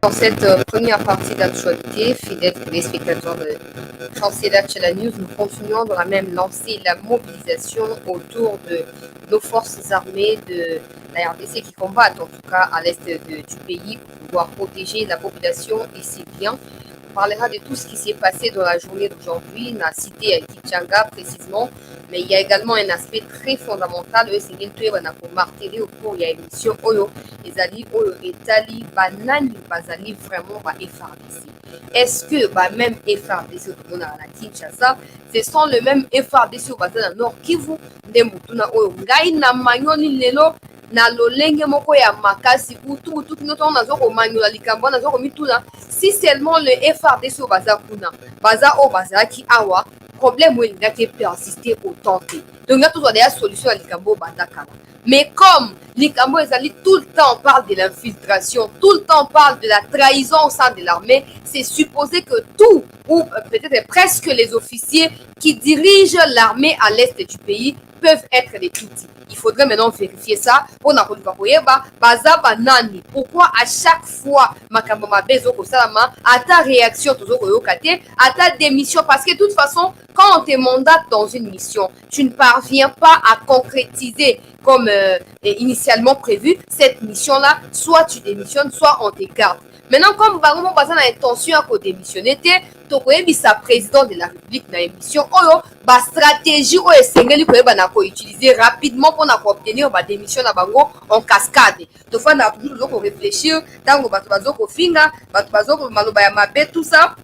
Dans cette première partie d'actualité, fidèles téléspectateurs de Chancelier Channel News, nous continuons dans la même lancée la mobilisation autour de nos forces armées de la RDC qui combattent en tout cas à l'est du pays pour pouvoir protéger la population et ses biens. On parlera de tout ce qui s'est passé dans la journée d'aujourd'hui, dans la cité à Kichanga précisément, mais il y a également un aspect très fondamental, c'est que martelé au cours de l'émission Oyo, les alliés Oyo et Tali, Banani, Bazali vraiment va FRDC. Est-ce que même FRDC au la Kinshasa, ce sont le même FRDC au Bazan Nord Kivu, Ndembutuna Oyo, Ngaina Manyoni Lelo, na lolenge moko ya makasi butu kinoto nazo ko manyola likambo nazo ko mituna si seulement le FRDC au baza kuna baza o baza ki awa problème où il n'a que persister autant que donc là tout doit des solutions à likambo baza kala mais comme likambo ezali tout le temps on parle de l'infiltration tout le temps on parle de la trahison au sein de l'armée c'est supposé que tout ou peut-être presque les officiers qui dirigent l'armée à l'est du pays peuvent être des Tutsis. Il faudrait maintenant vérifier ça pour na baza banani pourquoi à chaque fois makambo mabezo ko salama ata réaction toujours koyokate ata démission parce que de toute façon quand on te mandate dans une mission tu ne parviens pas à concrétiser comme initialement prévu cette mission là soit tu démissionnes soit on te garde. Maintenant, comme Bango Bazan a intention à démissionner, sa président de la République dans l'émission, la stratégie est utiliser rapidement pour obtenir la démission de Bango en cascade. Donc, il faut toujours réfléchir, tout ça.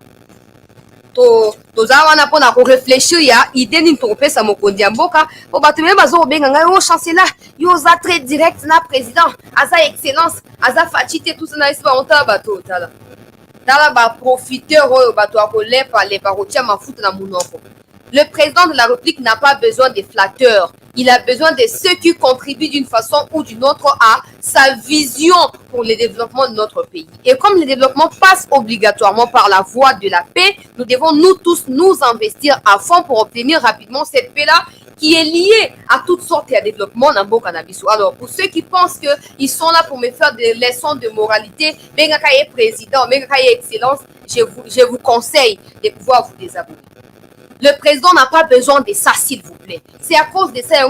Tozawana pona ko réfléchir ya idée ni topesa mokondi ya mboka po bato me bazo benga ngai o chancelier yo za très direct na président aza excellence aza fatite tout ça na isi ba onta bato tala ba profiteur oyo bato akolepa lepa kotia mafuta na munoko. Le président de la République n'a pas besoin des flatteurs. Il a besoin de ceux qui contribuent d'une façon ou d'une autre à sa vision pour le développement de notre pays. Et comme le développement passe obligatoirement par la voie de la paix, nous devons nous tous nous investir à fond pour obtenir rapidement cette paix-là qui est liée à toutes sortes de développement dans le cannabis. Alors, pour ceux qui pensent qu'ils sont là pour me faire des leçons de moralité, Bengakaye président, Bengakaye excellence, je vous conseille de pouvoir vous désabonner. Le président n'a pas besoin de ça, s'il vous plaît. C'est à cause de ça, ils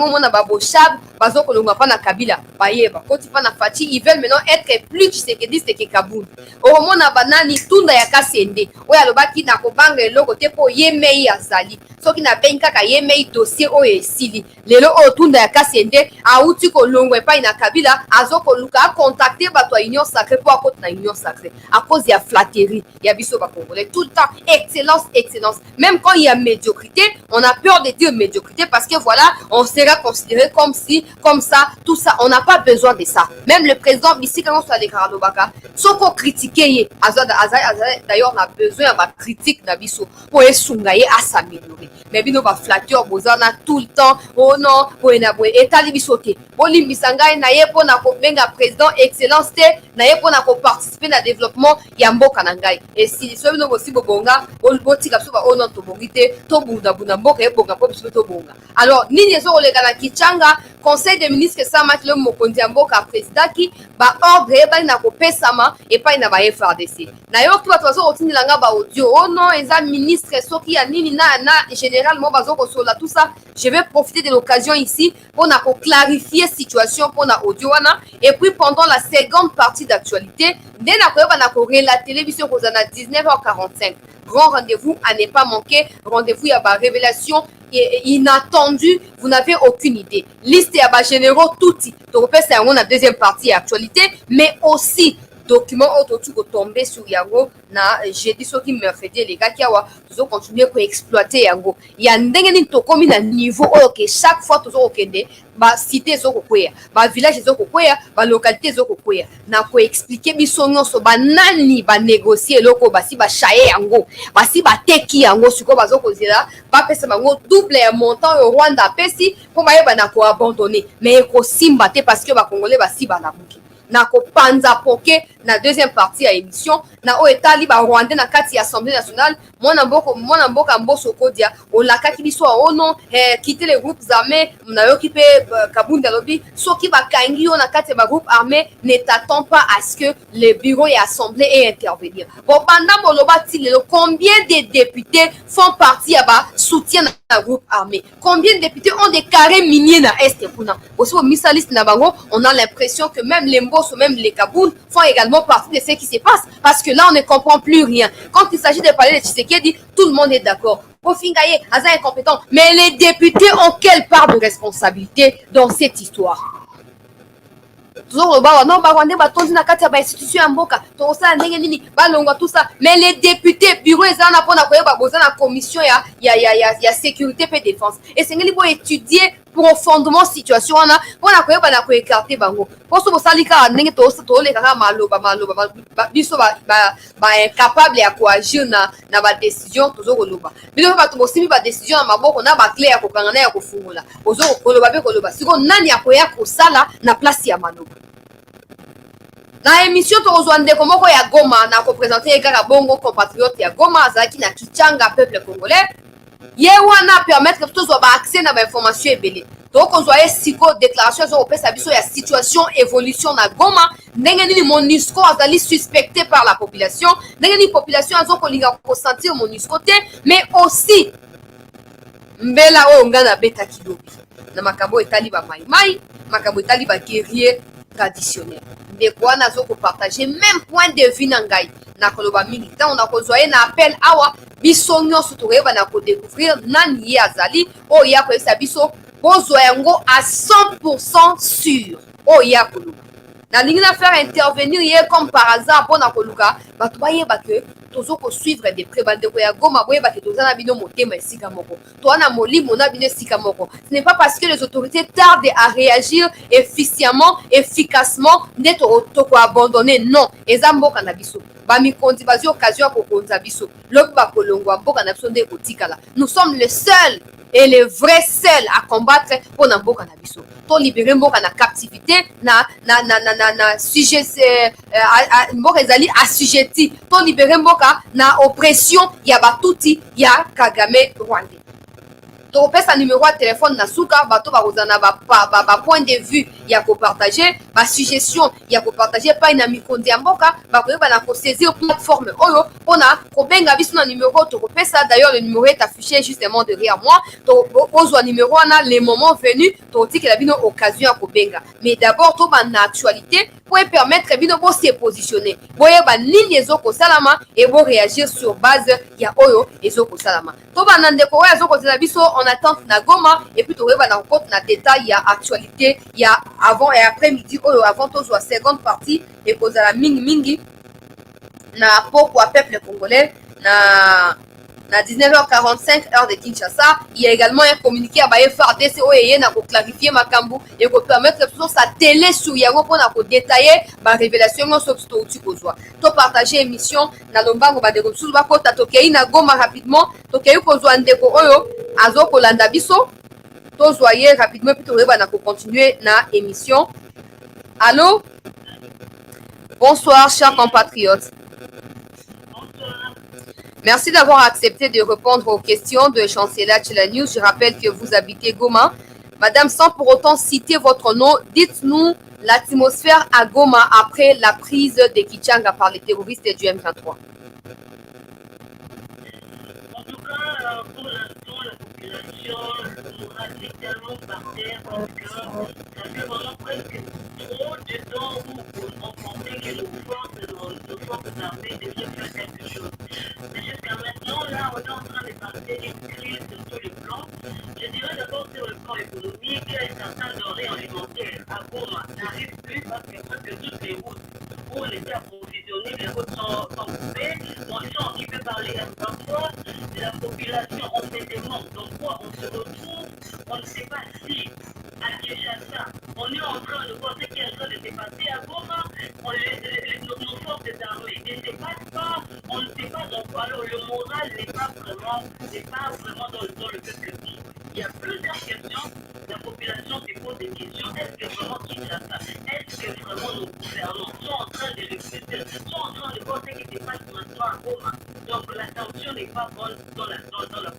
veulent maintenant être plus tshisekedi que Kaboun. Omona banani tunda ya kasende. Oya lobaki na kobanga eloko te po yemei azali. Soki na benka ka yemei dossier oyo esili. Lelo o tunda ya kasende auti ko longwe pa ina Kabila azoko luka contacter bato ya union sacrée pour akota na union sacrée à cause ya flatterie ya biso ba congolais tout le temps excellence excellence même quand il y a médiocrité on a peur de dire médiocrité parce que voilà on sera considéré comme si comme ça tout ça on n'a pas besoin de ça même le président ici quand on soit déclaré Lobaka soko critiquer d'ailleurs on a besoin de critique na biso pour esungaye à s'améliorer mais bino ba flatteur bozana tout le temps oh non boena boe etali bisote bolimbisa ngai na ye pona ko benga président excellence te na ye pona ko participer na développement ya mboka na ngai et si so bino bosi bobonga botika biso ba ono to bongite to bunda bunda mboka e bonga po biso to bonga alors nini ezo kolega na Kichanga conseil des ministres ça match le mokonzi ya mboka président ki ba ordre e ba na ko pesama et pas na ba FRDC na yo ki bato bazo otindila nga ba audio oh non eza ministre soki ya nini na généralement bazo ko sola tout ça je vais profiter de l'occasion ici pour clarifier situation pour na audio wana et puis pendant la seconde partie d'actualité dès la télévision à 19h45 grand rendez-vous à ne pas manquer rendez-vous il y a ba révélation inattendue vous n'avez aucune idée liste ya ba généraux touti to repese yango na deuxième partie actualité mais aussi document autour tomber sur yango na jeudi soki mercredi les gars qui awa toujours continuer ko exploiter yango ya ndenge ni to komi na niveau oyo que chaque fois toujours okende ba cité zoko kwea ba village zoko kwea ba localité zoko kwea na ko expliquer biso nyonso ba nani ba négocier loko basi ba chaye yango basi ba teki yango siko bazoko zela ba pesa bango double ya montant au Rwanda pesi pour ba yeba na ko abandonner mais ko simba te parce que ba congolais basi ba na buki na kopanza poke na deuxième partie ya émission na oyo etali barwandais na kati ya assemblée nationale mwana mboka Mbosso Kodia olakaki biso ono quitter les groupes armés nayoki mpe Kabundi alobi soki bakangi yo na kati ya bagroupe armé ne t'attends pas à ce que le bureau et assemblée ait intervenir. Bon pendant boloba ti lelo combien de députés font partie ya ba soutien na groupe armé, combien de députés ont des carrés miniers na est kuna aussi au misaliste na bango on a l'impression que même les Mbosso même les Kaboun font également partie de ce qui se passe parce que là on ne comprend plus rien quand il s'agit de parler de Tshisekedi tout le monde est d'accord Bofingaye Aza incompétent mais les députés ont quelle part de responsabilité dans cette histoire? Non barwandais batondi na kati ya bainstitution ya mboka tokosala ndenge nini balongwa tout ça mais les députés bureau ezala na mpona koyeba boza na commission ya sécurité mpe défense esengeli boétudier profondément situation wana mpona koyeba na koécarte bango mposo bosali kaka ndenge toleka kaka maloba biso baincapable ya koagir na badécision tozo koloba bino mpe bato bosimbi badécision na maboko na baclé ya kokanga na ya kofungola ozo koloba mpe koloba sikoyo nani akoya kosala na place ya maloba na émission tokozwa ndeko moko ya Goma na koprésente ye kaka bongo compatriote ya Goma azalaki na Kichanga peuple congolais ye wana permettre tozwa baaccès na bainformation ebele tokozwa ye siko déclaration ezokopesa biso ya situation évolution na Goma ndenge nini MONUSCO azali suspecté par la population ndenge nini population azokolinga kosentir MONUSCO te mais aussi mbela oyo nga nabetaki lobi na makambo etali bamaimai makambo etali baguerrier traditionnel ndeko wana azokopartage même point de vue na ngai na koloba mingi ntango na kozwa ye na appel awa biso nyonso tokoyeba na kodécouvrir nani ye azali oyo ya koyebisa biso bozwa yango à 100% sûr oyo ya koloba nalingi na faire intervenir ye comme par hasard mpona koluka bato bayeba ke tozo kosuivre de près bandeko ya Goma boyeba ke toza na bino motema esika moko toza na molimo na bino esika moko ce n'est pas parce que les autorités tardent à réagir efficacement nde tokoabandonner non eza mboka na biso bamikondi bazwi occasion ya kokonza biso lobi bakolongwa mboka na biso nde ekotikala nous sommes les seuls et les vrais seuls à combattre pour na mboka na biso to libérer mboka na captivité na sujet mboka ezali assujetti to libérer mboka na oppression ya batuti ya Kagame Rwanda topesa numéro ya téléphone na suka bato bakozana ba point de vue ya kopartager ba suggestion ya kopartager pa na mikondi ya mboka bakoyeba na kosaisir plateforme oyo mpona kobenga biso na numéro tokopesa d'ailleurs le numéro est affiché justement derrière moi tozwa numéro wana les moments venus totikela bino occasion ya kobenga mais d'abord tobanda na actualité pour permettre bino bo se positionner boyeba nini ezokosalama et bo réagir sur base ya oyo ezokosalama tobanda ndeko oyo azokozela biso en attente na Goma et puis toyeba na compte na détail ya actualité ya avant et après midi oyo avant tozwa seconde partie et kozala mingi na pokwa peuple congolais na 19h45 heure de Kinshasa. Il y a également un communiqué à FARDC pour clarifier makambu et pour permettre sa télé sur Yango pour détailler ma révélation sur ce que to partager émission na lombango ba de ressources ba kota tokei na Goma rapidement tokei kozwa ndeko oyo azoko landa biso to zoyer rapidement puis to na continuer na émission. Allô? Bonsoir chers compatriotes. Merci d'avoir accepté de répondre aux questions de Chancela Tchela News. Je rappelle que vous habitez Goma. Madame, sans pour autant citer votre nom, dites-nous l'atmosphère à Goma après la prise de Kichanga par les terroristes du M23. En tout cas, pour l'instant, la population est tellement par terre parce que ça fait vraiment presque trop de temps où on pensait que nos forces armées devaient faire quelque chose. Mais jusqu'à maintenant, là, on est en train de passer une crise sur tous les plans. Je dirais d'abord sur le plan économique, certains denrées alimentaires à Goma n'arrivent plus parce que presque toutes les routes où on était approvisionné, les routes sont coupées. On sent qui peut parler parfois de la population, on se demande dans quoi on se retrouve. On ne sait pas si à Kinshasa, on est en train de voir ce qui est en train de se passer à Goma. Nos forces armées ne se passent pas, on ne sait pas dans quoi. Alors le moral n'est pas vraiment dans le peuple. Il y a plusieurs questions. La population se pose des questions. Est-ce que vraiment Kinshasa, est-ce que vraiment nos gouvernants sont en train de réfléchir, sont en train de voir ce qui se passe maintenant à Goma? Donc la tension n'est pas bonne dans la population.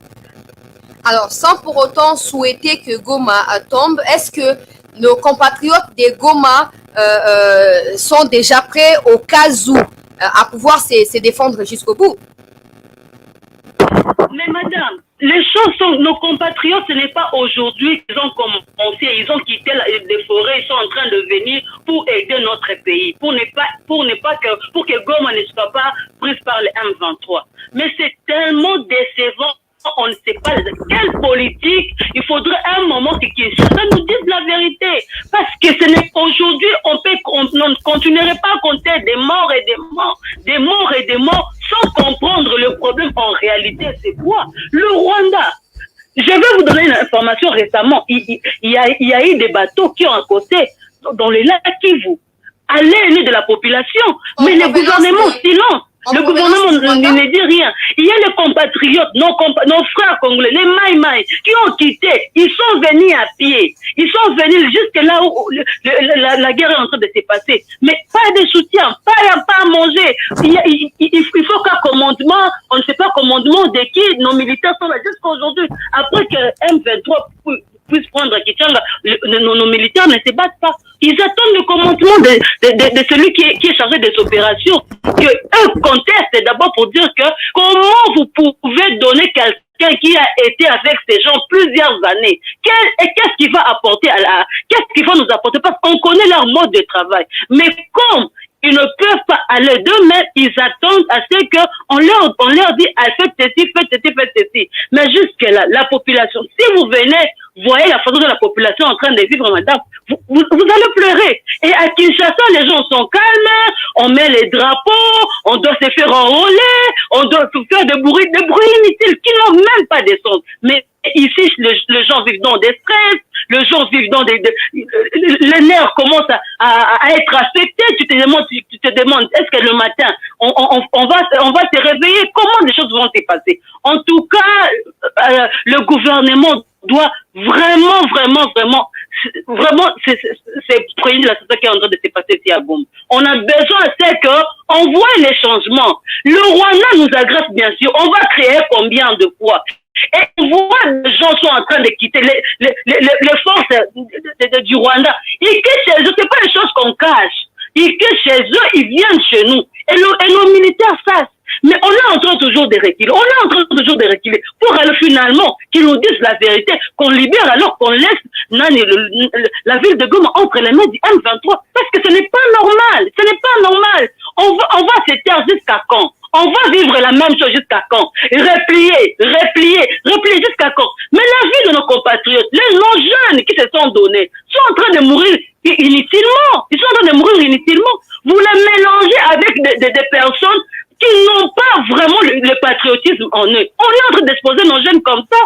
Alors, sans pour autant souhaiter que Goma tombe, est-ce que nos compatriotes de Goma sont déjà prêts au cas où à pouvoir se défendre jusqu'au bout? Mais madame, les choses sont, nos compatriotes, ce n'est pas aujourd'hui qu'ils ont commencé, ils ont quitté les forêts, ils sont en train de venir pour aider notre pays, pour que Goma ne soit pas prise par les M23. Mais c'est tellement décevant. On ne sait pas quelle politique. Il faudrait un moment que Kinshasa nous dise la vérité. Parce que ce n'est aujourd'hui, on ne continuerait pas à compter des morts et des morts, sans comprendre le problème en réalité. C'est quoi? Le Rwanda. Je vais vous donner une information récemment. Il y a eu des bateaux qui ont accosté dans les lacs Kivu, à l'ennemi de la population. Mais le gouvernement silence. Le gouvernement ne dit rien. Il y a les compatriotes, nos frères congolais, les Maï-Maï, qui ont quitté. Ils sont venus à pied. Ils sont venus jusque là où la guerre est en train de se passer. Mais pas de soutien, pas à manger. Il faut qu'un commandement, on ne sait pas commandement de qui nos militaires sont là jusqu'à aujourd'hui. Après que M23 puisse prendre Kichanga, nos militaires ne se battent pas. Ils attendent le commandement de celui qui est chargé des opérations. Que eux contestent d'abord pour dire que comment vous pouvez donner quelqu'un qui a été avec ces gens plusieurs années. Qu'est-ce qu'il va apporter qu'est-ce qu'il va nous apporter? Parce qu'on connaît leur mode de travail. Mais comme ils ne peuvent pas aller d'eux-mêmes, ils attendent à ce qu'on leur dit, faites ceci. Mais jusque-là, la population, si vous venez, voyez la façon dont la population est en train de vivre, madame, vous allez pleurer. Et à Kinshasa, les gens sont calmes, on met les drapeaux, on doit se faire enrôler, on doit se faire des bruits inutiles qui n'ont même pas de sens. Mais ici, les gens vivent dans des stress, les gens vivent dans les nerfs commencent à être affectés. Tu te demandes, est-ce que le matin, on va se réveiller? Comment les choses vont se passer? En tout cas, le gouvernement doit vraiment c'est prendre la situation qui est en train de se passer ici à Goma. On a besoin, c'est qu'on voit les changements. Le Rwanda nous agresse, bien sûr. On va créer combien de fois? Et on voit les gens sont en train de quitter les forces du Rwanda. Ils quittent chez eux, c'est pas les choses qu'on cache. Ils quittent chez eux, ils viennent chez nous. Et nos militaires savent. Mais on est en train toujours de reculer. Pour aller finalement qu'ils nous disent la vérité, qu'on libère alors qu'on laisse la ville de Goma entre les mains du M23. Parce que ce n'est pas normal. On va se taire jusqu'à quand? On va vivre la même chose jusqu'à quand? Replier jusqu'à quand? Mais la vie de nos compatriotes, les jeunes qui se sont donnés, sont en train de mourir inutilement. Vous les mélangez avec des personnes qui n'ont pas vraiment le patriotisme en eux. On est en train d'exposer nos jeunes comme ça.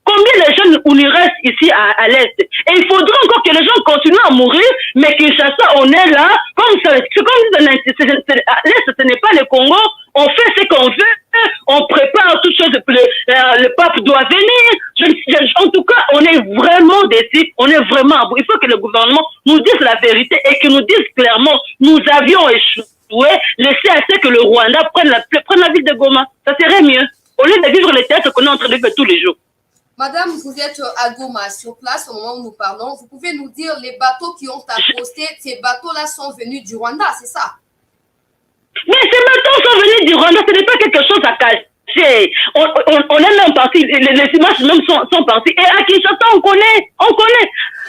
Combien de jeunes on y reste ici à l'Est? Et il faudrait encore que les gens continuent à mourir, mais Kinshasa, on est là, comme ça. C'est comme à l'Est, ce n'est pas le Congo. On fait ce qu'on veut, on prépare toutes choses. Le pape doit venir. En tout cas, on est vraiment déçus, on est vraiment à bout. Il faut que le gouvernement nous dise la vérité et qu'il nous dise clairement, nous avions échoué. Laisser à ce que le Rwanda prenne la ville de Goma. Ça serait mieux. Au lieu de vivre les théâtres qu'on est en train de faire tous les jours. Madame, vous êtes à Goma, sur place, au moment où nous parlons. Vous pouvez nous dire les bateaux qui ont accosté, ces bateaux-là sont venus du Rwanda, c'est ça? Mais ces bateaux sont venus du Rwanda, ce n'est pas quelque chose à cacher. On est même parti, les images même sont parties. Et à Kinshasa, on connaît.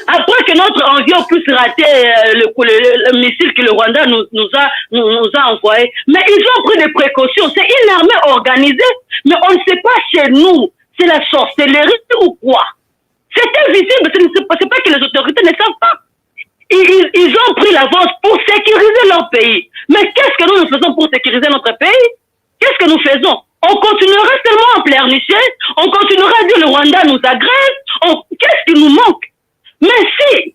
Après que notre avion puisse rater le missile que le Rwanda nous a envoyé. Mais ils ont pris des précautions. C'est une armée organisée. Mais on ne sait pas chez nous. C'est la sorcellerie ou quoi? C'est invisible. C'est pas que les autorités ne savent pas. Ils ont pris l'avance pour sécuriser leur pays. Mais qu'est-ce que nous faisons pour sécuriser notre pays? Qu'est-ce que nous faisons? On continuera seulement à pleurnicher. On continuera à dire le Rwanda nous agresse. Qu'est-ce qui nous manque? Mais si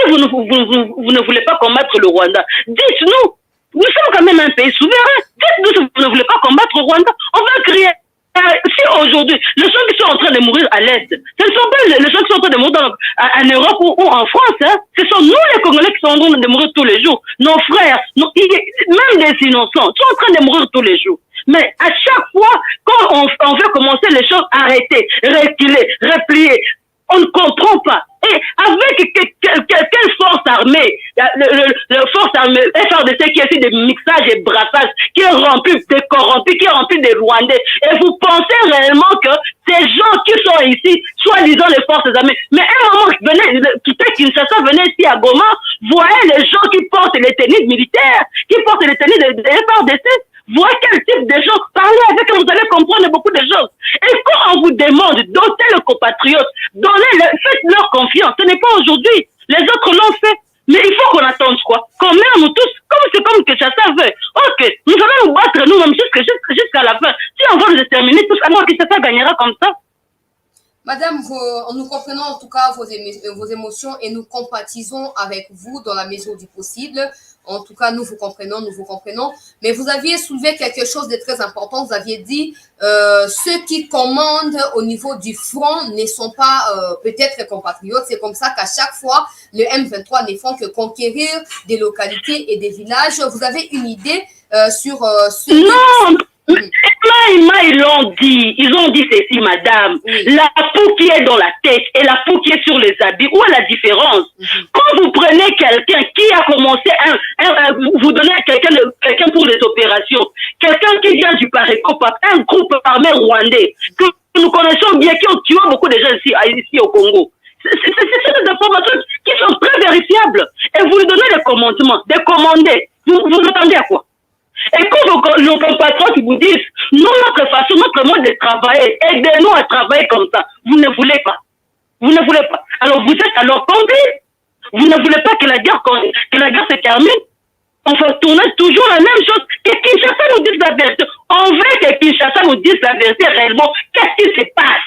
vous ne voulez pas combattre le Rwanda, dites-nous. Nous sommes quand même un pays souverain. Dites-nous si vous ne voulez pas combattre le Rwanda. On va créer si aujourd'hui, les gens qui sont en train de mourir à l'Est, ce ne sont pas les gens qui sont en train de mourir en Europe ou en France, hein. Ce sont nous les Congolais qui sont en train de mourir tous les jours. Nos frères, même des innocents, sont en train de mourir tous les jours. Mais à chaque fois, quand on veut commencer les choses, arrêter, reculer, replier, on ne comprend pas. Et avec quelle force armée, le force armée FRDC qui est fait des mixages et brassages, qui est rempli de corrompus, qui est rempli de Rwandais. Et vous pensez réellement que ces gens qui sont ici, soi-disant les forces armées, mais à un moment, quittez Kinshasa, venez ici à Goma, voyez les gens qui portent les tenues militaires, qui portent les tenues de FRDC, voyez quel type de gens, parlez avec eux, vous allez comprendre beaucoup de choses. Et quand on vous demande d'ôter le compatriote, faites-leur confiance. Ce n'est pas aujourd'hui. Les autres l'ont fait. Mais il faut qu'on attende quoi? Qu'on meurt nous tous, comme que ça veut. Ok, nous allons nous battre nous-mêmes jusqu'à la fin. Si on va nous exterminer tous, alors que ça gagnera comme ça. Madame, nous comprenons en tout cas vos émotions et nous compatisons avec vous dans la mesure du possible. En tout cas, nous vous comprenons. Mais vous aviez soulevé quelque chose de très important. Vous aviez dit ceux qui commandent au niveau du front ne sont pas peut-être compatriotes. C'est comme ça qu'à chaque fois, le M23 ne font que conquérir des localités et des villages. Vous avez une idée sur ce... Non. Ils l'ont dit. Ils ont dit ceci, madame. Oui. La peau qui est dans la tête et la peau qui est sur les habits. Où est la différence? Quand vous prenez quelqu'un qui a commencé vous donnez à quelqu'un pour les opérations, quelqu'un qui vient du Paréco, un groupe armé rwandais, que nous connaissons bien, qui ont tué beaucoup de gens ici au Congo. C'est des informations qui sont très vérifiables. Et vous lui donnez des commandements, des commandés. Vous attendez à quoi? Et quand nos compatriotes vous disent, nous, notre façon, notre mode de travailler, aidez-nous à travailler comme ça, vous ne voulez pas. Vous ne voulez pas. Alors vous êtes alors complice. Vous ne voulez pas que la guerre se termine. On va tourner toujours la même chose. Que Kinshasa nous dise la vérité. On veut que Kinshasa nous dise la vérité réellement. Qu'est-ce qui se passe?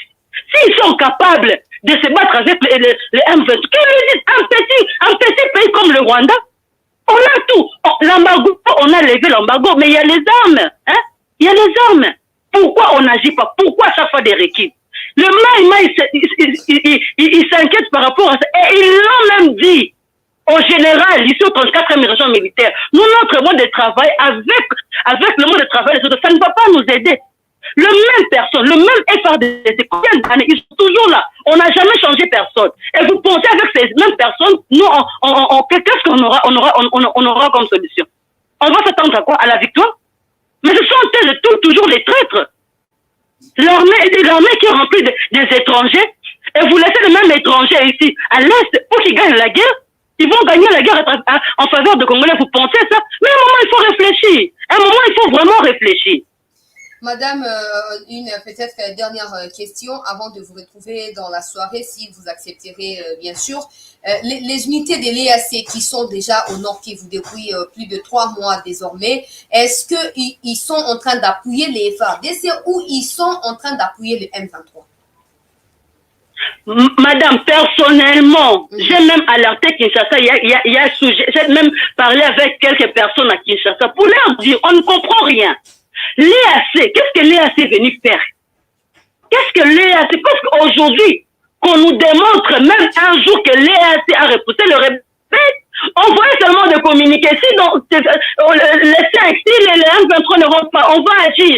S'ils sont capables de se battre avec les M23, qu'ils nous disent un petit pays comme le Rwanda, on a tout. L'embargo, on a levé l'embargo, mais il y a les armes. Hein? Il y a les armes. Pourquoi on n'agit pas? Pourquoi chaque fois des reculs? Le Maï, il s'inquiète par rapport à ça. Et ils l'ont même dit au général, ici au 34e région militaire. Nous, notre mode de travail, avec le mode de travail des autres, ça ne va pas nous aider. Le même personne, le même FRDC, combien d'années, ils sont toujours là. On n'a jamais changé personne. Et vous pensez avec ces mêmes personnes, nous, qu'est-ce qu'on aura comme solution? On va s'attendre à quoi? À la victoire? Mais ce sont elles toujours les traîtres. L'armée qui est remplie des étrangers, et vous laissez les mêmes étrangers ici, à l'Est, pour qu'ils gagnent la guerre. Ils vont gagner la guerre en faveur de Congolais, vous pensez ça? Mais à un moment, il faut réfléchir. À un moment, il faut vraiment réfléchir. Madame, une peut-être dernière question avant de vous retrouver dans la soirée, si vous accepterez, bien sûr. Les unités de l'EAC qui sont déjà au Nord Kivu depuis plus de 3 mois désormais, est-ce qu'ils sont en train d'appuyer les FARDC ou ils sont en train d'appuyer le M23? Madame, personnellement, j'ai même alerté Kinshasa, j'ai même parlé avec quelques personnes à Kinshasa pour leur dire, on ne comprend rien. L'EAC, qu'est-ce que l'EAC est venu faire? Qu'est-ce que l'EAC? Parce qu'aujourd'hui, qu'on nous démontre même un jour que l'EAC a repoussé le rebelle, on voit seulement de communiquer. Si les 5, si les M23 ne rentrent pas, on va agir.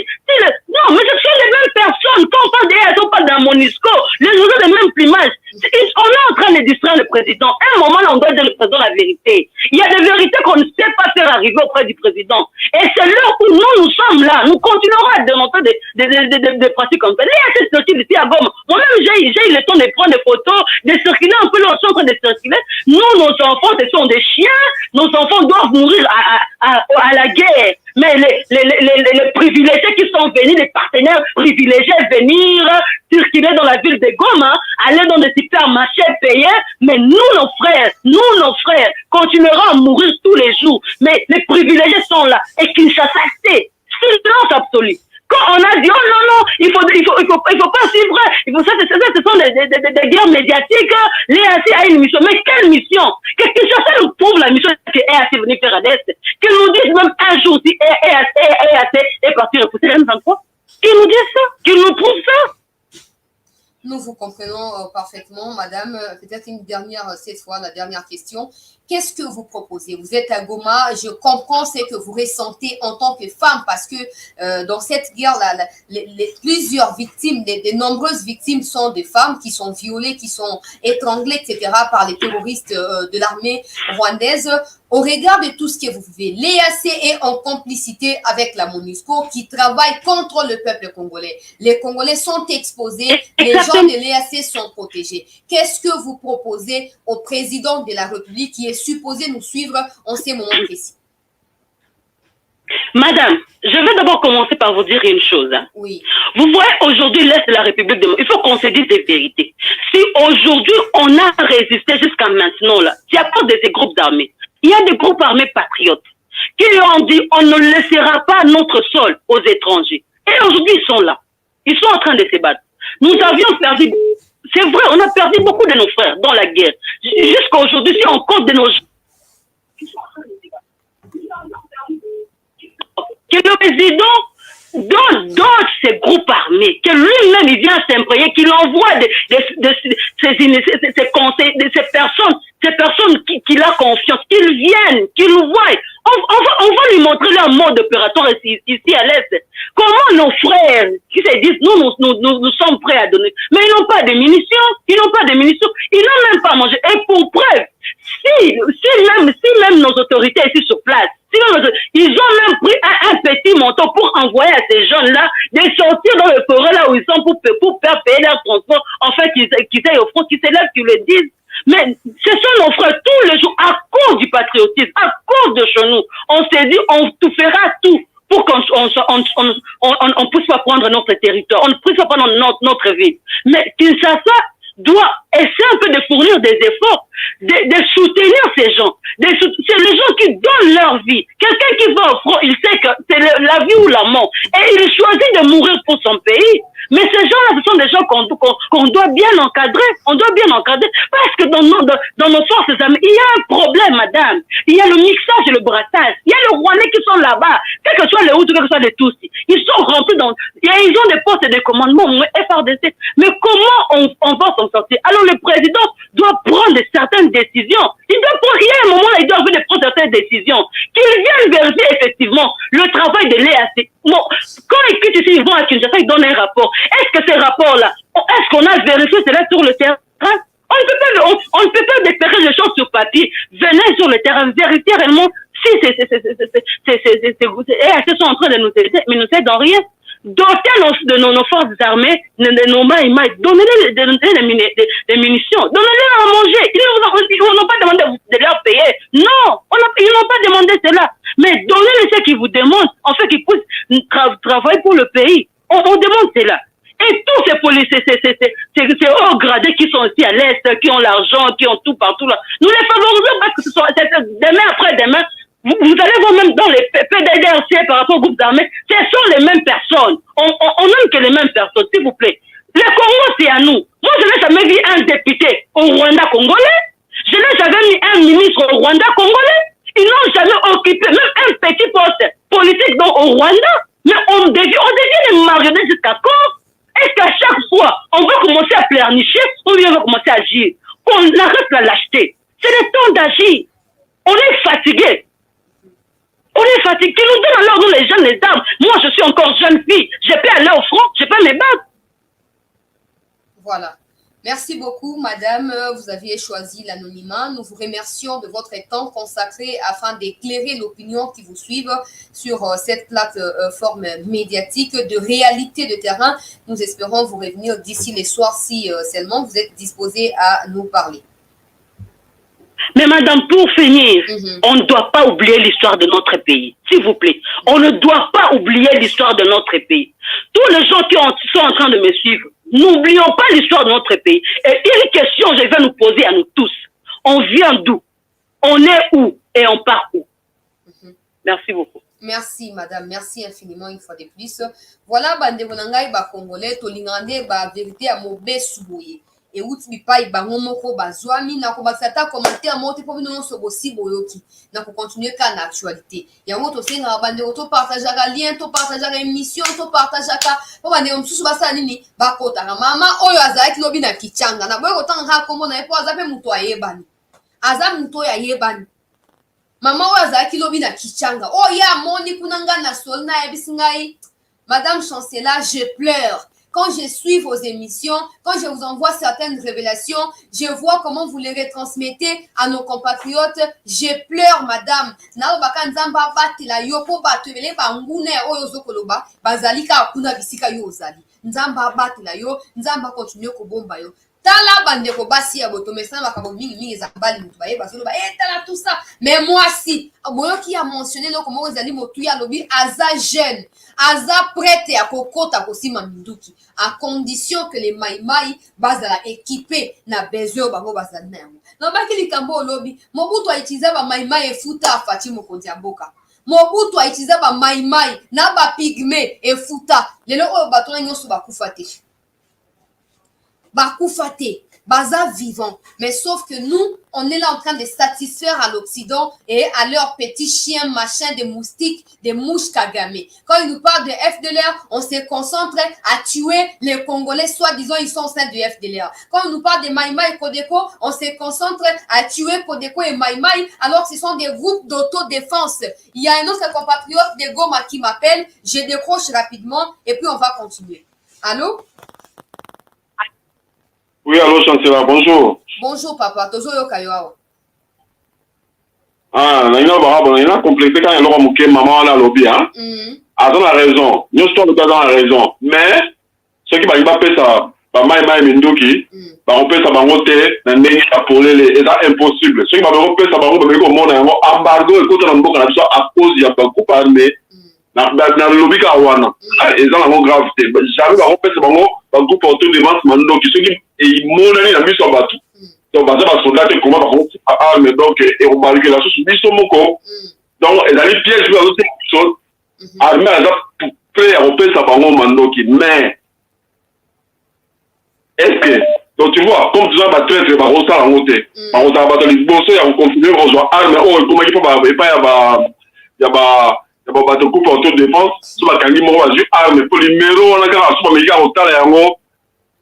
Non, mais ce sont les mêmes personnes. Quand on parle d'EAC, on parle d'un MONUSCO. Les gens ont le même plumage. On est en train de distraire le président. À un moment, on doit dire le président la vérité. Il y a des vérités qu'on ne sait pas faire arriver auprès du président. Et c'est là où nous sommes là. Nous continuerons à dénoncer des pratiques comme ça. Les sorties ici à Goma. Moi-même, j'ai eu le temps de prendre des photos, de circuler un peu là, en train de circuler. Nous, nos enfants, ce sont des chiens. Nos enfants doivent mourir à la guerre. Mais les privilégiés qui sont venus, les partenaires privilégiés venir circuler dans la ville de Goma, aller dans des supermarchés payés, mais nous, nos frères, continueront à mourir tous les jours. Mais les privilégiés sont là. Et Kinshasa, c'est silence absolu. Quand on a dit, oh non, il faut pas suivre, ce sont des guerres médiatiques, l'EAC a une mission. Mais quelle mission? Que Kinshasa nous prouve la mission que l'EAC est venu faire à l'Est. Que nous disent même un jour si EAC est parti repousser le M23. Qu'ils nous disent ça, qu'ils nous prouvent ça. Nous vous comprenons parfaitement, madame. Peut-être une dernière, cette fois, la dernière question. Qu'est-ce que vous proposez? Vous êtes à Goma, je comprends ce que vous ressentez en tant que femme, parce que dans cette guerre, plusieurs victimes, de nombreuses victimes sont des femmes qui sont violées, qui sont étranglées, etc., par les terroristes de l'armée rwandaise. Au regard de tout ce que vous vivez, l'EAC est en complicité avec la MONUSCO qui travaille contre le peuple congolais. Les Congolais sont exposés, les gens de l'EAC sont protégés. Qu'est-ce que vous proposez au président de la République qui est supposé nous suivre en ces moments précis? Madame, je vais d'abord commencer par vous dire une chose. Oui. Vous voyez aujourd'hui l'Est de la République de il faut qu'on se dise des vérités. Si aujourd'hui on a résisté jusqu'à maintenant, là, c'est à cause de ces groupes d'armées. Il y a des groupes armés patriotes qui ont dit on ne laissera pas notre sol aux étrangers. Et aujourd'hui ils sont là. Ils sont en train de se battre. Nous avions perdu, c'est vrai, on a perdu beaucoup de nos frères dans la guerre. Jusqu'à aujourd'hui, si on compte de nos que le président dans ces groupes armés, que lui-même il vient s'imprégner, qu'il envoie ces personnes qui a confiance, qu'ils viennent, qu'ils nous voient. On va lui montrer leur mode opératoire ici à l'Est. Comment nos frères qui se disent nous sommes prêts à donner, mais ils n'ont pas de munitions, ils n'ont même pas mangé. Et pour preuve, si même nos autorités ici sur place, ils ont même pris un petit montant pour envoyer à ces jeunes-là de sortir dans le forêt là où ils sont pour faire payer leur transport, en fait, qu'ils aillent au front, qu'ils se lèvent, qu'ils le disent. Mais ce sont nos frères tous les jours, à cause du patriotisme, à cause de chez nous. On s'est dit, on tout fera tout pour qu'on ne puisse pas prendre notre territoire, on ne puisse pas prendre notre ville. Mais Kinshasa doit essayer un peu de fournir des efforts, de soutenir ces gens. C'est les gens qui donnent leur vie. Quelqu'un qui va au front, il sait que c'est la vie ou la mort. Et il choisit de mourir pour son pays. Mais ces gens-là, ce sont des gens qu'on doit bien encadrer. On doit bien encadrer. Parce que dans nos forces armées, il y a un problème, madame. Il y a le mixage et le brassage. Il y a les Rwandais qui sont là-bas. Quel que soit les Hutus, quel que soit les Tutsis. Ils sont remplis ils ont des postes de commandement, FRDC. Mais comment on va s'en sortir? Alors le président doit prendre certaines décisions. Il doit pour rien, à un moment là, il doit prendre certaines décisions. Qu'il vienne vérifier effectivement le travail de l'EAC. Bon, quand ils quittent ici, ils vont à Kinshasa, ils donnent un rapport. Est-ce que ces rapports-là, est-ce qu'on a vérifié cela sur le terrain? On ne peut pas dépérer les choses sur papier. Venez sur le terrain, vérifiez réellement si EAC sont en train de nous aider, mais nous aident dans rien. Dotez de nos forces armées, de nos mailles, donnez-les des munitions, donnez-les à manger. Ils n'ont pas demandé de leur payer. Non, ils n'ont pas demandé cela. Mais donnez-les ce qu'ils vous demandent, en fait qu'ils puissent travailler pour le pays. On demande cela. Et tous ces policiers, ces hauts gradés qui sont ici à l'Est, qui ont l'argent, qui ont tout partout là, nous les favorisons parce que demain après demain, vous allez voir même dans les PDDRC par rapport aux groupes armés, ce sont les mêmes personnes. On n'aime que les mêmes personnes, s'il vous plaît. Le Congo, c'est à nous. Moi, je n'ai jamais vu un député au Rwanda congolais. Je n'ai jamais vu un ministre au Rwanda congolais. Ils n'ont jamais occupé même un petit poste politique au Rwanda. Mais on devient des marionnettes jusqu'à quand? Est-ce qu'à chaque fois, on va commencer à pleurnicher ou bien on va commencer à agir? On arrête la lâcheté. C'est le temps d'agir. On est fatigué. On est fatigué. Qui nous donne alors, nous les jeunes, les dames? Moi, je suis encore jeune fille. Je peux aller au front, je peux me battre. Voilà. Merci beaucoup, madame. Vous aviez choisi l'anonymat. Nous vous remercions de votre temps consacré afin d'éclairer l'opinion qui vous suit sur cette plateforme médiatique de réalité de terrain. Nous espérons vous revenir d'ici les soirs si seulement vous êtes disposé à nous parler. Mais madame, pour finir, on ne doit pas oublier l'histoire de notre pays. S'il vous plaît. On ne doit pas oublier l'histoire de notre pays. Tous les gens qui sont en train de me suivre, n'oublions pas l'histoire de notre pays. Et une question, je vais nous poser à nous tous. On vient d'où? On est où? Et on part où? Merci beaucoup. Merci, madame. Merci infiniment une fois de plus. Voilà, bande bonangai ba congolais, tolingande ba vérité à mobe souboye. et outi bipai bango moko bazwami na ko basata commentaire monte pour nous so bosi boyoki na ko continuer ka na actualité ya moto senga bande to partager ka lien to partager ka émission to partager ka po bande msusu basala nini bakota na mama oyo azaki lobi na kichanga na boyo kotanga kombo na epo azape muto ayebani aza muto ya yebani mama oyo azaki lobi na kichanga oh ya moni kunanga na sol na ebisingai madame chancelier je pleure. Quand je suis vos émissions, quand je vous envoie certaines révélations, je vois comment vous les retransmettez à nos compatriotes. Je pleure, madame. Na baka nzamba batela yo po batele bangune oyo zokoloba bazalika akuna bisika yo ozali. Nzamba batela yo, nzamba continue ko bomba yo. Tala bande ko basi ya boto mesana bakabo mingi za bali mutu baye basolo ba tala tout ça. Mais moi si, boyo qui a mentionné lo comment ozali motu ya lobi aza jeune. Aza prête à kokota kosima minduki à condition que les maïmaï bazala équipé na besoin bango bazala na yango na baki likambo lobby Mobutu a utilisé ba maïmaï et futa afati mokonzi ya mboka Mobutu a utilisé ba maïmaï na ba pygmé et futa lelo oyo bato na nyonso bakufa te baza vivant. Mais sauf que nous, on est là en train de satisfaire à l'Occident et à leurs petits chiens, machin, des moustiques, des mouches Kagame. Quand ils nous parlent de FDLR, on se concentre à tuer les Congolais, soi-disant ils sont au sein du FDLR. Quand ils nous parlent de Maïmaï et Kodeko, on se concentre à tuer Kodeko et Maïmaï, alors que ce sont des groupes d'autodéfense. Il y a un autre compatriote de Goma qui m'appelle, je décroche rapidement et puis on va continuer. Allô? Oui, allô, Chancela, bonjour. Bonjour, papa. Tozo yokayoa. Ah, il a complété quand il a moqué maman à la lobby, hein. Ah, dans la raison. Nous sommes dans la raison. Mais, ce qui va y passer ça, maïmaï mindoki, on peut ça bangoter, n'enneigner ça pour les, c'est impossible. Ce qui va y passer ça, on peut dire au monde, embargo, écoute, on peut dire à cause, il y a pas de coupe armée. Dans le lobby kawana et dans la gravité j'arrive à repérer ce groupe autour de masse mando qui sont qui monnaie la mise sur bateau donc baza ba soldat te comment ba arme donc et on barrique la chose biso moko donc et dans les pièges là aussi chose armée à prêt à repérer ça bango mando qui mais est-ce que donc tu vois comme tu vas battre c'est ba rosa en côté ba rosa battre les bosso ya continuer rejoindre arme oh comment il faut ba ya ba bato coupe autour de défense so bakangi moko bazwi arme po limero wana kaka so bameki kaka kotala yango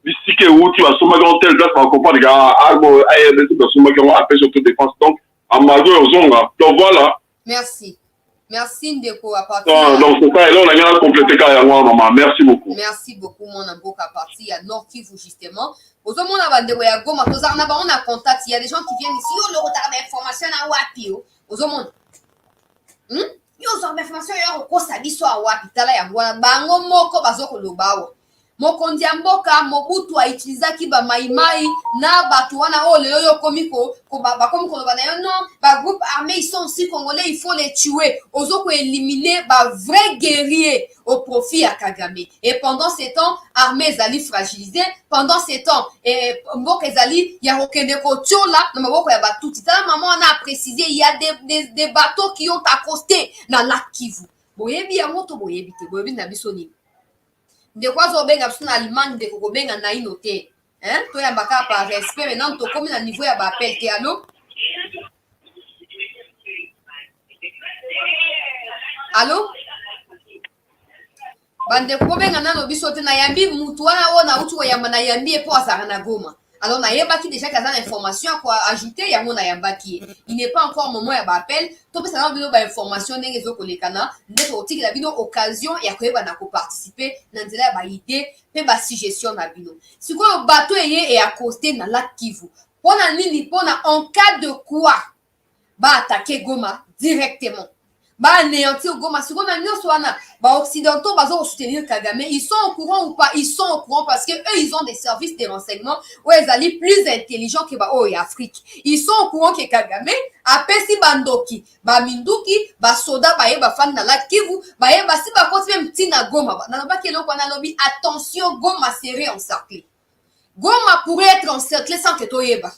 bisika euti basomaki yango tel place bakomprendre kaka arme ayebesi basomaki yango apesi autour de défense donc ambago ozonga donc voilà merci ndeko à partir donc c'est ça et là on a bien complété kaka yango maman merci beaucoup mon mboka à partir ya Nord Kivu justement ozomona bandeko ya Goma tozala na bango na contact il y a des gens qui viennent ici le retard d'information na wapi ozomona yo zo information yo ko sabiso awapi tala ya bwana bango moko bazokoloba awa mokonzi ya mboka Mobutu a utilizaki ba maïmaï na bato wana o lelo yo komiko ko bakomi koloba na yo non ba groupe armé ils sont aussi congolais il faut les tuer ozoko éliminer ba vrai guerrier au profit à Kagame et pendant ces temps armée zali fragilisée pendant ces temps et mboka zali ya okende ko tiola na maboko ya batuti tala maman on a précisé il y a des bateaux qui ont accosté na lac Kivu boyebi ya moto boyebi te boyebi na biso nini de quoi zo benga biso na Allemagne de ko benga na ino te hein to ya baka par respect maintenant to comme na niveau ya ba appel te allô bande ko benga nano biso te na yambi mutu wana ona utu ya mana yambi e po asara na Goma alors na yebaki déjà kaza information quoi ajouter yango na yambaki il n'est pas encore moment ya ba appel to pesa na bino ba information ndenge zo kolekana ndeko otiki la bino occasion ya koyeba na ko participer na nzela ya ba idée pe ba suggestion na bino sikoyo bateau eye et accosté na lac Kivu pona nini pona en cas de quoi ba attaquer Goma directement ba anéantir Goma sikoyo na nyonso wana ba occidentaux bazo soutenir Kagame ils sont au courant ou pas ils sont au courant parce que eux ils ont des services de renseignement où ils allaient plus intelligents que ba Afrique ils sont au courant que Kagame apesi bandoki ba minduki ba soda ba yeba fan na la Kivu ba yeba si ba koti même tina Goma na ba keloko na lobby attention Goma serait encerclé Goma pourrait être encerclé sans que to yeba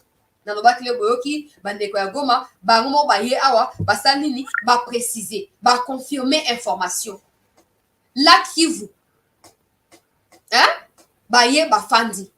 na loba kile boyoki bandeko ya Goma bango mo ba ye awa ba sanini ba préciser ba confirmer information la Kivu hein ba ye ba fandi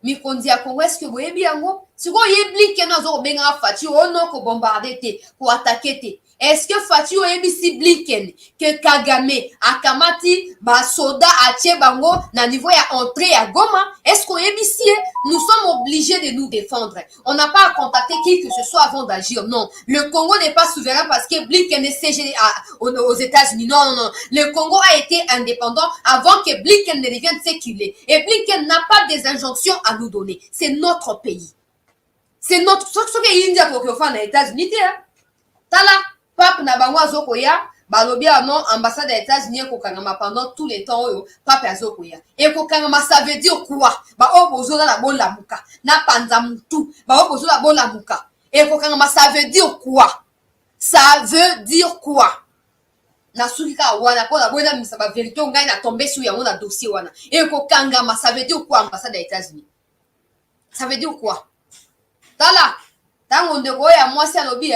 mikondi ya Congo est-ce que vous yebi yango siko ye Blinken azo benga Fati ono ko bombarder te ko attaquer te est-ce que Fati oyebi si Blinken que Kagame akamati ba soda atie bango na niveau ya entrée à Goma est-ce qu'on yebi si nous sommes obligés de nous défendre on n'a pas à contacter qui que ce soit avant d'agir non le Congo n'est pas souverain parce que Blinken est siégé aux États-Unis non le Congo a été indépendant avant que Blinken ne devienne séculé et Blinken n'a pas des injonctions à nous donner c'est notre pays c'est notre ce que India pour faire aux États-Unis tala pape na bango azokoya balobia non ambassade des États-Unis kokangama pendant tout le temps oyo pape azokoya et kokangama ça veut dire quoi ba o bozola na bolamuka na panza mutu ba o bozola bolamuka et kokangama ça veut dire quoi ça veut dire quoi na sulika wana ko na bona misaba vérité ngai na tomber sur yango na dossier wana et kokangama ça veut dire quoi ambassade des États-Unis ça veut dire quoi tala tango ndeko ya mwasi alobi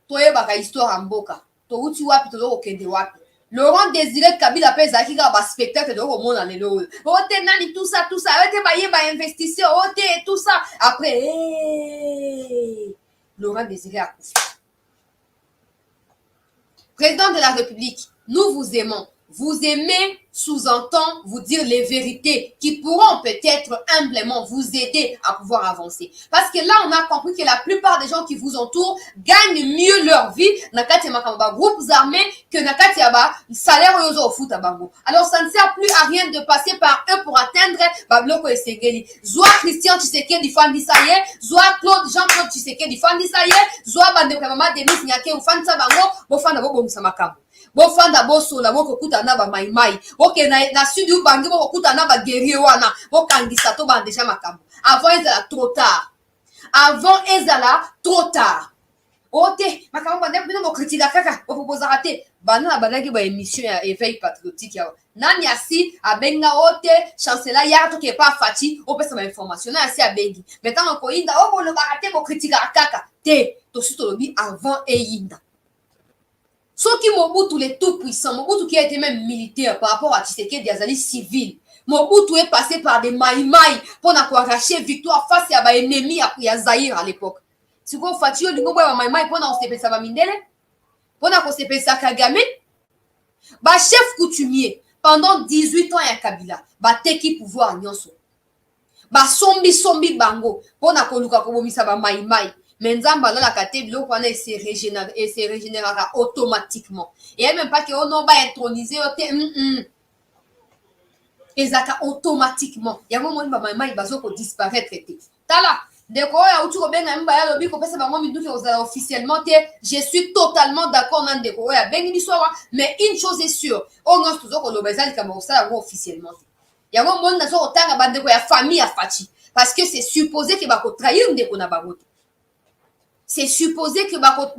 toyebaka histoire mboka touti wapi tozokokende wapi Laurent Désiré Kabila pe ezalaki kaka baspectacle tokomona lelo oyo ote nani tout ça ote bayeba investisseur ote tout ça après Laurent Désiré akufi président de la République nous vous aimons vous aimez sous-entend vous dire les vérités qui pourront peut-être humblement vous aider à pouvoir avancer. Parce que là, on a compris que la plupart des gens qui vous entourent gagnent mieux leur vie nakati ya makamba groupes armés que nakati ya ba salaire yozo au foot bango. Alors ça ne sert plus à rien de passer par eux pour atteindre Babloko et Segeli. Zoa Christian Tshisekedi fandi saye, Zoa Jean-Claude Tshisekedi fandi saye, Zoa bande mama Denis Nyake ufandi sa bango, bofanda bo bomisa makambo. Bofanda bosola bokokuta na ba maimai oke na sud ubangi bokokuta na ba guerrier wana bokangisa to ba déjà makambo avant ezala trop tard ote makambo bande bino bocritika kaka bopopoza raté bana na banaki ba émission ya éveil patriotique ya nani asi abenga ote chancellor ya to ke pas Fati opesa ba information na asi abengi maintenant ko inda obolo ba raté bocritika kaka te to suto lobi avant eyinda. Ceux qui Mobutu les tout puissants, Mobutu qui a été même militaire par rapport à Tshisekedi Azali civil. Mobutu est passé par des maïmaï pour arracher victoire face à l'ennemi à Zaïre à l'époque. Si vous faites du maïmaï pour qu'on se ça Mindele, pour qu'on se ça Kagame, bah chef coutumier pendant 18 ans à Kabila, bah teki pouvoir nyonso. Bah sombi bango pour qu'on luka ko bomisa ba maïmaï. Mais Nzamba la kate biloko wana se régénérera automatiquement et même pas que on va introniser ezaka automatiquement ya moment ba maïmaï bazoko disparaître te tala deko ya utu ko benga mba ya lobi ko pesa bango minduki officiellement te je suis totalement d'accord nan deko ya bengi biswa mais une chose est sûre on a toujours ko lobezali kama osala ngo officiellement ya moment na so otanga bandeko ya famille ya Fati parce que c'est supposé que ba ko trahir ndeko na bango. C'est supposé que bako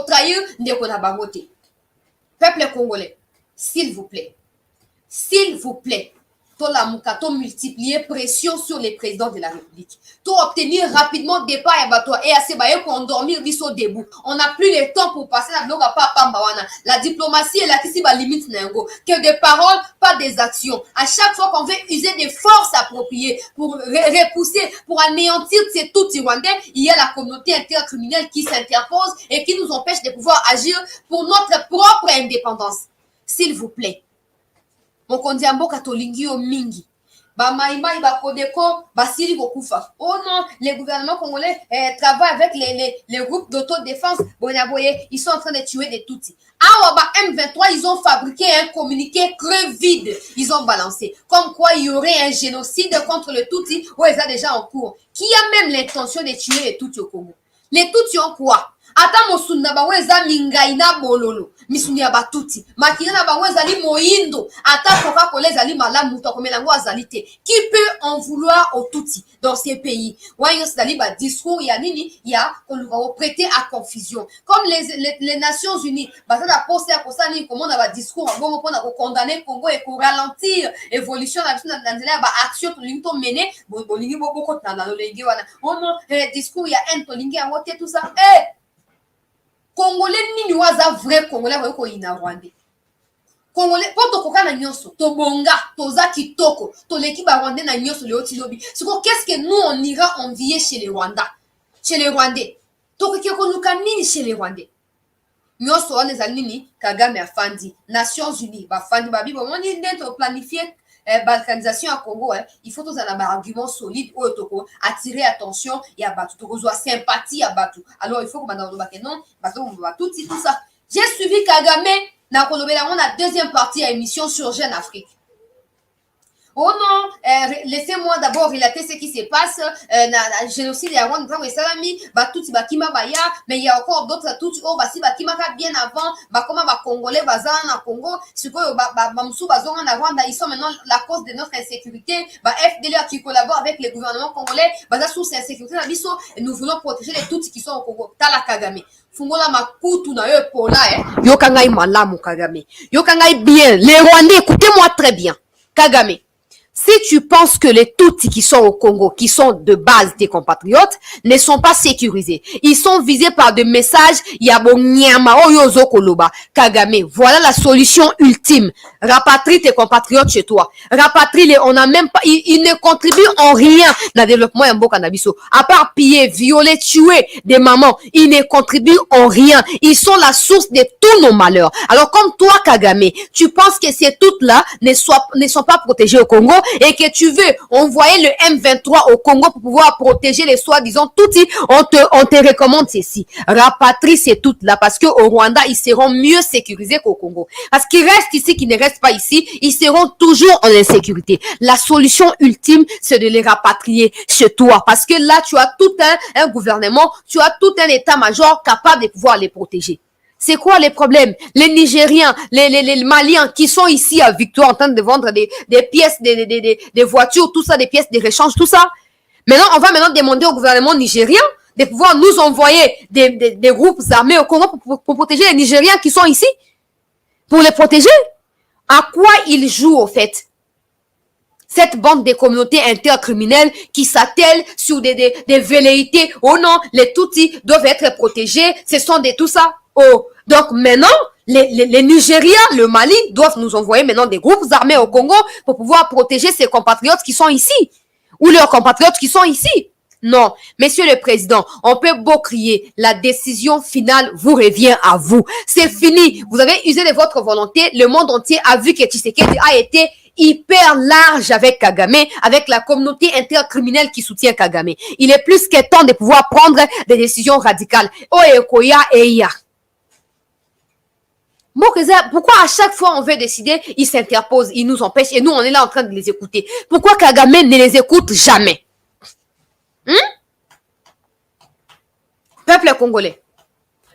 trahir ndeko na bangote. Peuple congolais, s'il vous plaît, to la mukato multiplier pression sur les présidents de la République. To obtenir rapidement départ et bateau et assez baye pour endormir biso debout. On n'a plus le temps pour passer la bloga pas pambawana. La diplomatie est là qui va limite n'engo. Que des paroles, pas des actions. À chaque fois qu'on veut user des forces appropriées pour repousser, pour anéantir ces tout Rwandais, il y a la communauté intercriminelle qui s'interpose et qui nous empêche de pouvoir agir pour notre propre indépendance. S'il vous plaît. Mokonzi amboka tolingi o mingi ba maimai ba kodeko basili kokufa. Oh non, les gouvernements congolais travaillent avec les groupes d'autodéfense. Bonaboye, ils sont en train de tuer des Tutsis. Ah bah M23, ils ont fabriqué un communiqué creux vide. Ils ont balancé comme quoi il y aurait un génocide contre le Tutsi où ils sont déjà en cours. Qui a même l'intention de tuer les Tutsis au Congo? Les Tutsis ont quoi? Ata mosunda bango eza mingai na bololo misuni ya batuti makina na bango ezali moindo ata koka kola ezali malamu to komela ngo azali te qui peut en vouloir au tuti dans ces pays wayo ezali ba discours ya nini ya koluka prêter à confusion comme les Nations Unies bazana poser à kosa ni comment na ba discours bongo pona ko condamner Congo et ko ralentir évolution na biso na nzela ba action to linto mener bolingi boko na lolengi wana ono discours ya entolingi ya wote tout ça Congolais nini waza vrai Congolais ko ina Rwandais. Congolais, pour to koka na nyonso, to bonga, to za kitoko, to l'équipe rwandais na nyonso le otilobi. Qu'est-ce que nous on ira envier chez les Rwandais? Chez les Rwandais. To kiko nuka nini chez les Rwandais? Nyonso on ezali nini Kagame afandi. Nations Unies ba fandi ba bibo on est d'être planifié balkanisation à Congo, il faut tous un argument solide ou attirer attention et abattre, sympathie abattre. Alors il faut que non, parce qu'on va tout ça. J'ai suivi Kagame. On a deuxième partie à émission sur Jeune Afrique. Oh non, laissez-moi d'abord relater ce qui se passe. Le génocide de Rwanda, mais il y a encore d'autres tout bien avant. Comment les Congolais en Congo, ils sont maintenant la cause de notre insécurité. FDLR qui collabore avec les gouvernements congolais, sous cette insécurité, nous voulons protéger les Tutsis qui sont au Congo. Tala Kagame. Fungola makutu na yo pola yokangai malamu Kagame. Yokangai bien. Les Rwandais, écoutez-moi très bien. Kagame. Si tu penses que les Tutsis qui sont au Congo, qui sont de base tes compatriotes, ne sont pas sécurisés, ils sont visés par des messages, Kagame, voilà la solution ultime. Rapatrie tes compatriotes chez toi. Rapatrie-les, on n'a même pas, ils ne contribuent en rien dans le développement Yambo Cannabiso. À part piller, violer, tuer des mamans, ils ne contribuent en rien. Ils sont la source de tous nos malheurs. Alors comme toi, Kagame, tu penses que ces toutes-là ne sont pas protégées au Congo, et que tu veux envoyer le M23 au Congo pour pouvoir protéger les soi-disant Tutsis, on te recommande ceci. Rapatrie ces toutes là parce que au Rwanda, ils seront mieux sécurisés qu'au Congo. Parce qu'ils restent ici, qu'ils ne restent pas ici, ils seront toujours en insécurité. La solution ultime, c'est de les rapatrier chez toi. Parce que là, tu as tout un gouvernement, tu as tout un état-major capable de pouvoir les protéger. C'est quoi les problèmes? Les Nigériens, les Maliens qui sont ici à Victoire en train de vendre des pièces, des voitures, tout ça, des pièces de rechange, tout ça. Maintenant, on va maintenant demander au gouvernement nigérien de pouvoir nous envoyer des groupes armés au Congo pour protéger les Nigériens qui sont ici. Pour les protéger. À quoi ils jouent, au fait? Cette bande de communautés intercriminelles qui s'attellent sur des velléités. Oh non, les Tutsis doivent être protégés. Ce sont des tout ça. Oh, donc maintenant, les Nigériens, le Mali, doivent nous envoyer maintenant des groupes armés au Congo pour pouvoir protéger ces compatriotes qui sont ici. Ou leurs compatriotes qui sont ici. Non, monsieur le président, on peut beau crier, la décision finale vous revient à vous. C'est fini, vous avez usé de votre volonté, le monde entier a vu que Tshisekedi a été hyper large avec Kagame, avec la communauté intercriminelle qui soutient Kagame. Il est plus que temps de pouvoir prendre des décisions radicales. Oh, Ekoya et Iya. Pourquoi à chaque fois on veut décider, ils s'interposent, ils nous empêchent et nous on est là en train de les écouter. Pourquoi Kagame ne les écoute jamais? Peuple congolais.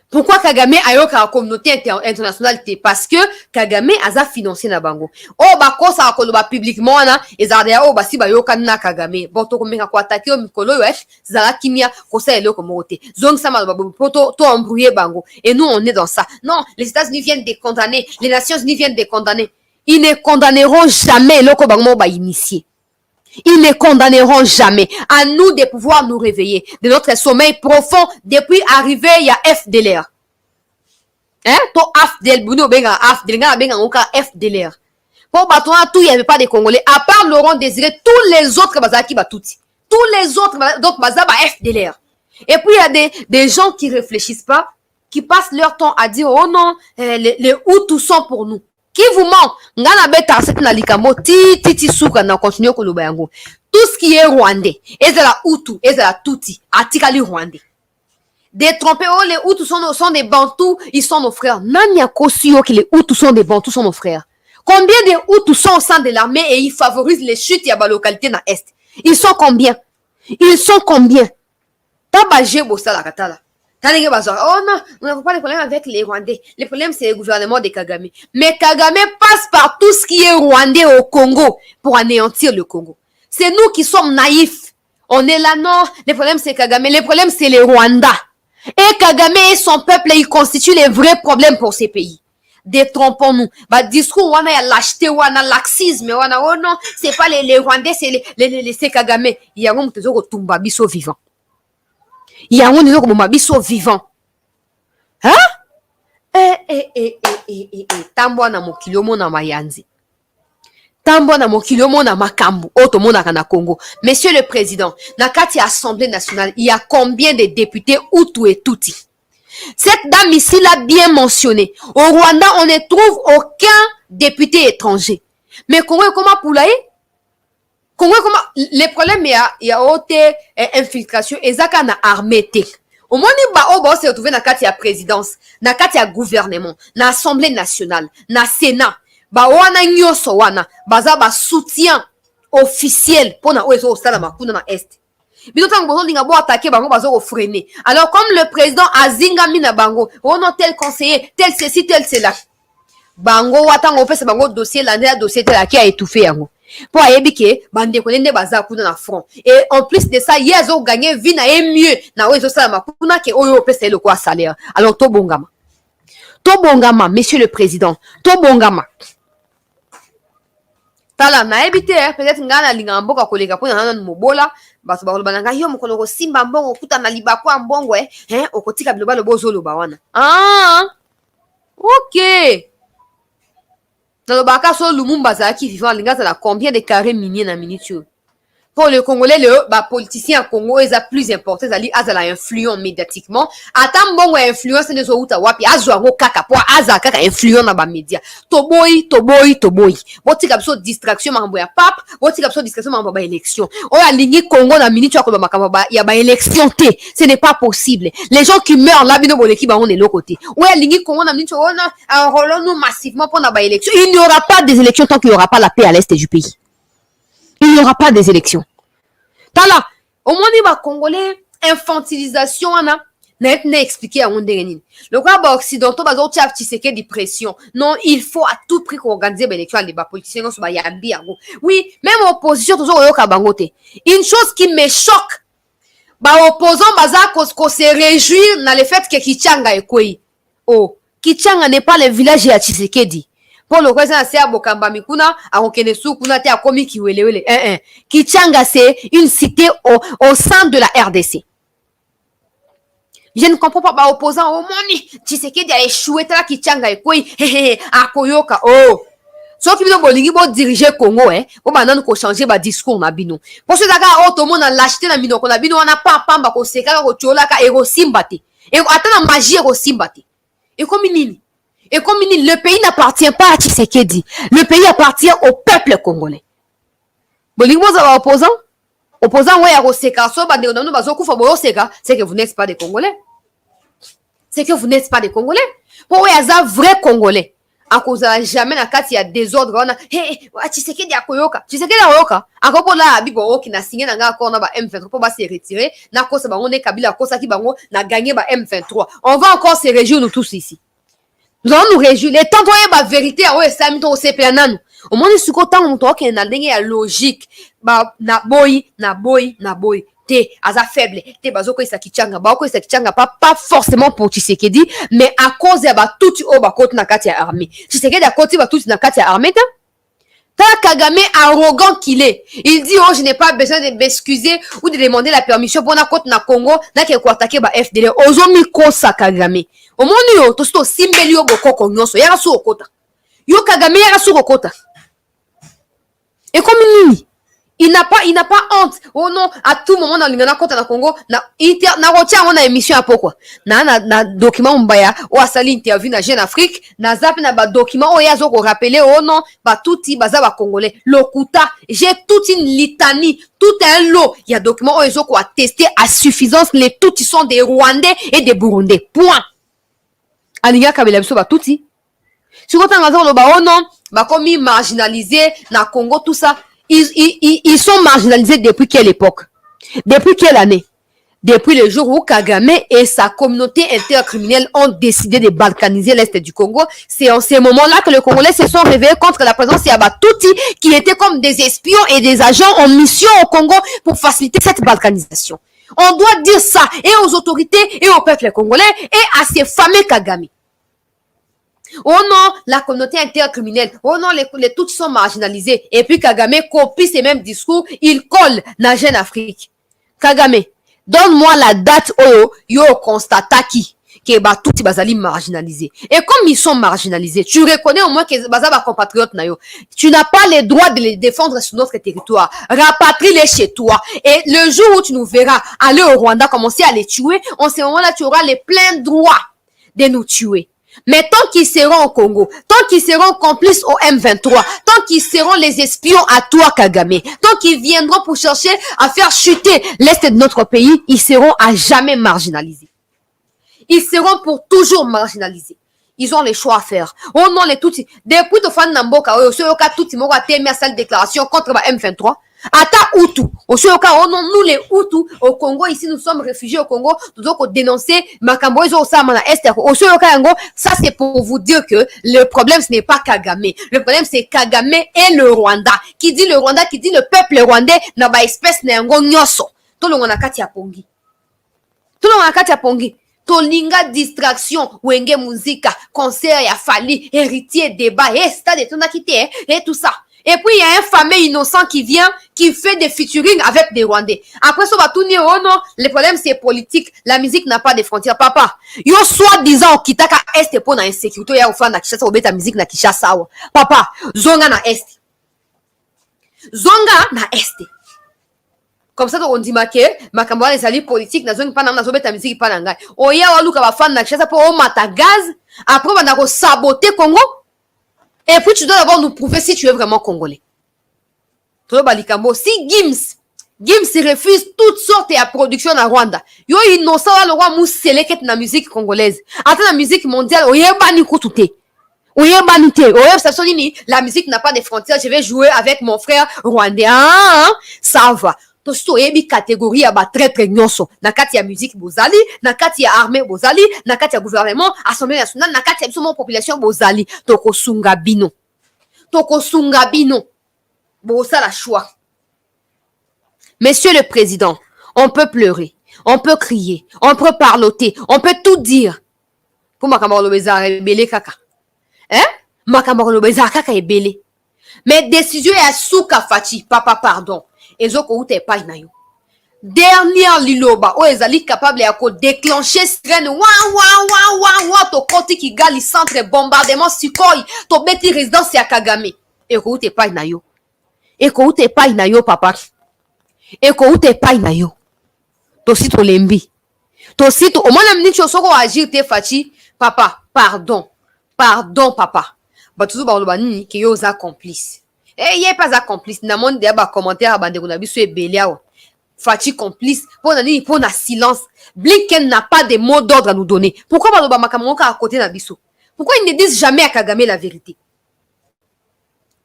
Pourquoi Kagame a eu la communauté internationale? Parce que Kagame a financé na bango. Oh, bako sa koloba publiquement na ezadea oh basi ba yoka na Kagame. Boto komeka ko attaquer au mikolo zala kimia ko sa eloko mote. Zong sama ba poto to embrouiller bango. Et nous on est dans ça. Non, les États-Unis viennent de condamner, les Nations Unies viennent de condamner. Ils ne condamneront jamais eloko bango ba initié. Ils ne condamneront jamais. À nous de pouvoir nous réveiller de notre sommeil profond depuis arrivé il y a FDLR. Hein? To FDL, Bruno Benga, FDL, Benga, Oka, FDLR. Pour Batouan, tout, il n'y avait pas de Congolais. À part Laurent Désiré, tous les autres Bazaki Batouti. Tous les autres, donc Bazaba FDLR. Et puis il y a des gens qui réfléchissent pas, qui passent leur temps à dire, oh non, les Hutus sont pour nous. Qui vous ment? Ngana beta cette na likamo ti souka na continue koloba yango. Tout ce qui est rwandais, ezala Hutu, ezala Tutsi, atikali rwandais. Détromper, oh les Hutus sont des Bantous, ils sont nos frères. Nanya kosio que les Hutus sont des Bantous, sont nos frères. Combien de Hutus sont au sein de l'armée et ils favorisent les chutes à la localité dans l'Est? Ils sont combien? Ils sont combien? Tabajé bossa la katala. Oh non, on n'a pas de problème avec les Rwandais. Le problème, c'est le gouvernement de Kagame. Mais Kagame passe par tout ce qui est Rwandais au Congo pour anéantir le Congo. C'est nous qui sommes naïfs. On est là, non. Le problème, c'est Kagame. Le problème, c'est les Rwandais. Et Kagame et son peuple, ils constituent les vrais problèmes pour ces pays. Détrompons-nous. Bah, discours, on a lâcheté, on a laxisme, on a, oh non, c'est pas les Rwandais, c'est Kagame. Il y a un tumba biso vivant. Il y a un mabiso vivant. Hein? Tambo na mokili omona mayanzi. Tambo na mokili omona makambu. Oto mona kana Congo. Monsieur le Président, na kati Assemblée nationale, il y a combien de députés Hutu et Tutsi? Cette dame ici l'a bien mentionné. Au Rwanda, on ne trouve aucun député étranger. Mais Congo est comment Poulaye? Congo est comment? Le problème, il y a haute infiltration. Et ça, na armée. Au moins, on se retrouver dans la présidence, dans la gouvernement, dans l'Assemblée nationale, dans le Sénat. Wana nyoso wana, baza ba soutien officiel pour na oezo stade makuna na est. Bino tango bozo linga bo attaquer bango bazo freiner. Alors comme le président azinga mina bango, on a tel conseiller, tel ceci, tel cela. Bango watango pesa bango dossier la dossier tel qui a étouffé yango. Pour ayebike bande konende baza kuna na front. Et en plus de ça, yezo gagner vie na mieux na oezo stade makuna ke oyo pesa le quoi salaire. Alors to bongama. To bongama, monsieur le président. To bongama. Tala na ebite peut-être ngana linga mboka koleka pona nana mobola bato ba bananga yo mokolo ko simba mbongo kuta na libako ya mbongo okotika biloba lo bozolo ba wana OK na lo baka so Lumumba za ki vivant linga za la combien de carrés miniers na minute pour le Congolais le politicien Congo est plus important zali azala influent médiatiquement ata mbongo influence ne zo uta wapi azwa ngo kaka po aza kaka influent na ba média toboyi botika biso distraction mambo ya pape botika biso distraction mambo ba élection o ya lingi Congo na minute ya ko ba makambo ba ya ba élection te ce n'est pas possible les gens qui meurent là bino boleki ba on est l'autre côté o ya lingi Congo na minute ona enrôlons-nous massivement pour na ba élection il n'y aura pas des élections tant qu'il n'y aura pas la paix à l'est du pays. Il n'y aura pas des élections. Tala, au moins, les Congolais, infantilisation, n'a expliqué à Ondérenine. Le quoi, occidentaux, bah, autres, c'est des pressions. Non, il faut à tout prix organiser les élections, les politiciens, sur Yambi, oui, même opposition, toujours, au Kabangote. Une chose qui me choque, bah, opposant, bah, qu'on se réjouit dans le fait que Kichanga est quoi. Oh, Kichanga n'est pas le village à Tshisekedi. Pour le reste, c'est à Bokamba Mikuna, à Okenesu, Kuna, à Komi Kiwelewele. Kichanga, c'est une cité au sein de la RDC. Je ne comprends pas, bah, opposant au moni. Tshisekedi a échoué, là, Kichanga, et quoi, à Koyoka, oh. Sauf que vous avez dirigé Congo, vous avez changé votre discours, Nabino. Pour ce que tout le monde a lâché dans Nabino, on n'a pas un peu de séquence, et aussi mbate. Et attends, magie, aussi mbate. Et comme il Et comme le pays n'appartient pas à Tshisekedi, le pays appartient au peuple congolais. Bolingo za opposant, ouais à Roseka, c'est que vous n'êtes pas des Congolais. C'est que vous n'êtes pas des Congolais. Pour ouais à vrai Congolais. À cause de jamais na kati ya désordre on a Tshisekedi akoyoka. Tshisekedi akoyoka. Akopo la bibo qui na signé na nga ko na ba M23 pour ba se retirer. Na kosa ba on est Kabila kosa ki bango na gagné ba M23. On va encore se réjouir nous tous ici. Nous allons nous réjouir. Les temps voyez ma vérité à OSM to CPNan. Au moins ce côté on to que na ndenge ya logique. Ba na boy. Te aza faible. Te bazoko isa kichanga. Ba ko isa kichanga pas forcément pour Tshisekedi, mais à cause ya ba tout au ba côté na kati ya armée. Tshisekedi a côté ba tout na kati ya armée. Kagame arrogant qu'il est. Il dit oh je n'ai pas besoin de m'excuser ou de demander la permission pour na côte na Congo na ke ko attaquer ba FDL. Ozomi ko sa Kagame. Au monde yo to sto simbeli yo bokoko nyonso yaka su okota. Yo Kagame yaka su okota. Et comme nini il n'a pas honte. Oh non, à tout moment dans l'ingana kota na Congo na rotia on a émission à pourquoi. Na document mbaya ou asali interview na Jeune Afrique, na zap na ba document o yazo ko rappeler oh non, ba touti baza ba congolais. Lokuta, j'ai toute une litanie, tout un lot. Il y a document o yazo ko attester à suffisance les touti sont des Rwandais et des Burundais. Point. Alinga kabela biso ba touti. Si vous avez oh non, bah comme ils marginalisés na Congo tout ça, ils sont marginalisés depuis quelle époque? Depuis quelle année? Depuis le jour où Kagame et sa communauté intercriminelle ont décidé de balkaniser l'Est du Congo. C'est en ces moments-là que les Congolais se sont réveillés contre la présence d'Yabatouti qui étaient comme des espions et des agents en mission au Congo pour faciliter cette balkanisation. On doit dire ça et aux autorités et au peuple congolais et à ces fameux Kagame. Oh non, la communauté intercriminelle. Oh non, les toutes sont marginalisés. Et puis Kagame copie ces mêmes discours. Il colle dans Jeune Afrique. Kagame, donne-moi la date où yo constata qui que bah tout bazali marginalisé. Et comme ils sont marginalisés, tu reconnais au moins que baza ba compatriotes na yo. Tu n'as pas le droit de les défendre sur notre territoire. Rapatrie-les chez toi. Et le jour où tu nous verras aller au Rwanda, commencer à les tuer, en ce moment-là, tu auras les pleins droits de nous tuer. Mais tant qu'ils seront au Congo, tant qu'ils seront complices au M23, tant qu'ils seront les espions à toi, Kagame, tant qu'ils viendront pour chercher à faire chuter l'Est de notre pays, ils seront à jamais marginalisés. Ils seront pour toujours marginalisés. Ils ont les choix à faire. Oh non, les Tutsis. Depuis que fan Namboka, Osoyoka Tutsi Moko a témé à cette déclaration contre M23. Ata Hutu. Osoyoka, oh non, nous les Hutus, au Congo, ici, nous sommes réfugiés au Congo. Nous devons dénoncer Makamboizo Osamana Esther. Osoyoka Yango, ça c'est pour vous dire que le problème, ce n'est pas Kagame. Le problème, c'est Kagame et le Rwanda. Qui dit le Rwanda, qui dit le peuple rwandais, n'a pas espèce n'yango nyoso. Tout le monde a kati ya pongi. Tout le monde a kati ya pongi. Tolinga distraction, wenge musica, concert ya fali, héritier, débat, et stade et tout ça quitté, et tout ça. Et puis il y a un fameux innocent qui vient, qui fait des featuring avec des Rwandais. Après ça va tout dire, oh non, le problème c'est politique, la musique n'a pas de frontières. Papa, yo soi-disant kitaka est pour na insécurité ya ofana Kinshasa obeta musique na Kinshasa. Papa, zonga na est. Zonga na est. Comme ça, on dit que makambo les alliés politiques na zone pas na zobeta musique pas nanga. Oya waluka ba fan na Kinshasa pour o mata gaz, après on va saboter Congo. Et puis tu dois d'abord nous prouver si tu es vraiment congolais. Si Gims refuse toutes sortes de production en Rwanda. Yo innocent le roi mou seleket na musique congolaise. Attends la musique mondiale, oyeba ni kutute. Oyeba ni te. Oyeba ça sonini, la musique n'a pas de frontières, je vais jouer avec mon frère rwandais. Ah, ça va. To so yebi catégorie ya ba très nyonso na kati ya musique bozali na kati ya armée bozali na kati ya gouvernement assemblée nationale na kati ya biso population bozali toko sunga bino bo ça la choix. Monsieur le président, on peut pleurer, on peut crier, on peut parloter, on peut tout dire pour makambo lobeza ebele kaka makambo lobeza kaka ebele mais décision ya suka fachi papa pardon. Ezoko ute pa na yo. Dernière liloba o ezali capable ya ko déclencher sirène wa to koti Kigali centre bombardement Sukhoi to beti résidence ya Kagame. Eko ute pa na yo. Eko ute pa na yo papa. Eko ute pa na yo. To si to lembi. To si to o mona mni chosoko agir te fachi papa pardon papa. Ba tuzu ba loba nini ke yo za complice. Eh, il n'est pas complice. N'a monde débat commentaire à bande qu'on a vu sur Bélia. Fati complice. Pour na silence. Blinken n'a pas de mots d'ordre à nous donner. Pourquoi Baloba Makamonka à côté d'Abisso? Pourquoi ils ne disent jamais à Kagame la vérité?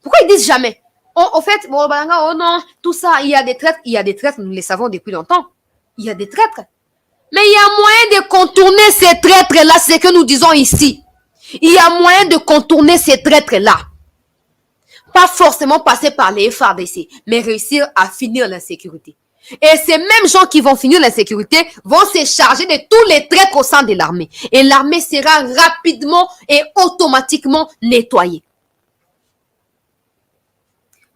Pourquoi ils disent jamais? En fait, oh non, tout ça, il y a des traîtres, nous les savons depuis longtemps. Il y a des traîtres. Mais il y a moyen de contourner ces traîtres-là, c'est ce que nous disons ici. Il y a moyen de contourner ces traîtres-là. Pas forcément passer par les FARDC, mais réussir à finir l'insécurité. Et ces mêmes gens qui vont finir l'insécurité vont se charger de tous les traîtres au sein de l'armée. Et l'armée sera rapidement et automatiquement nettoyée.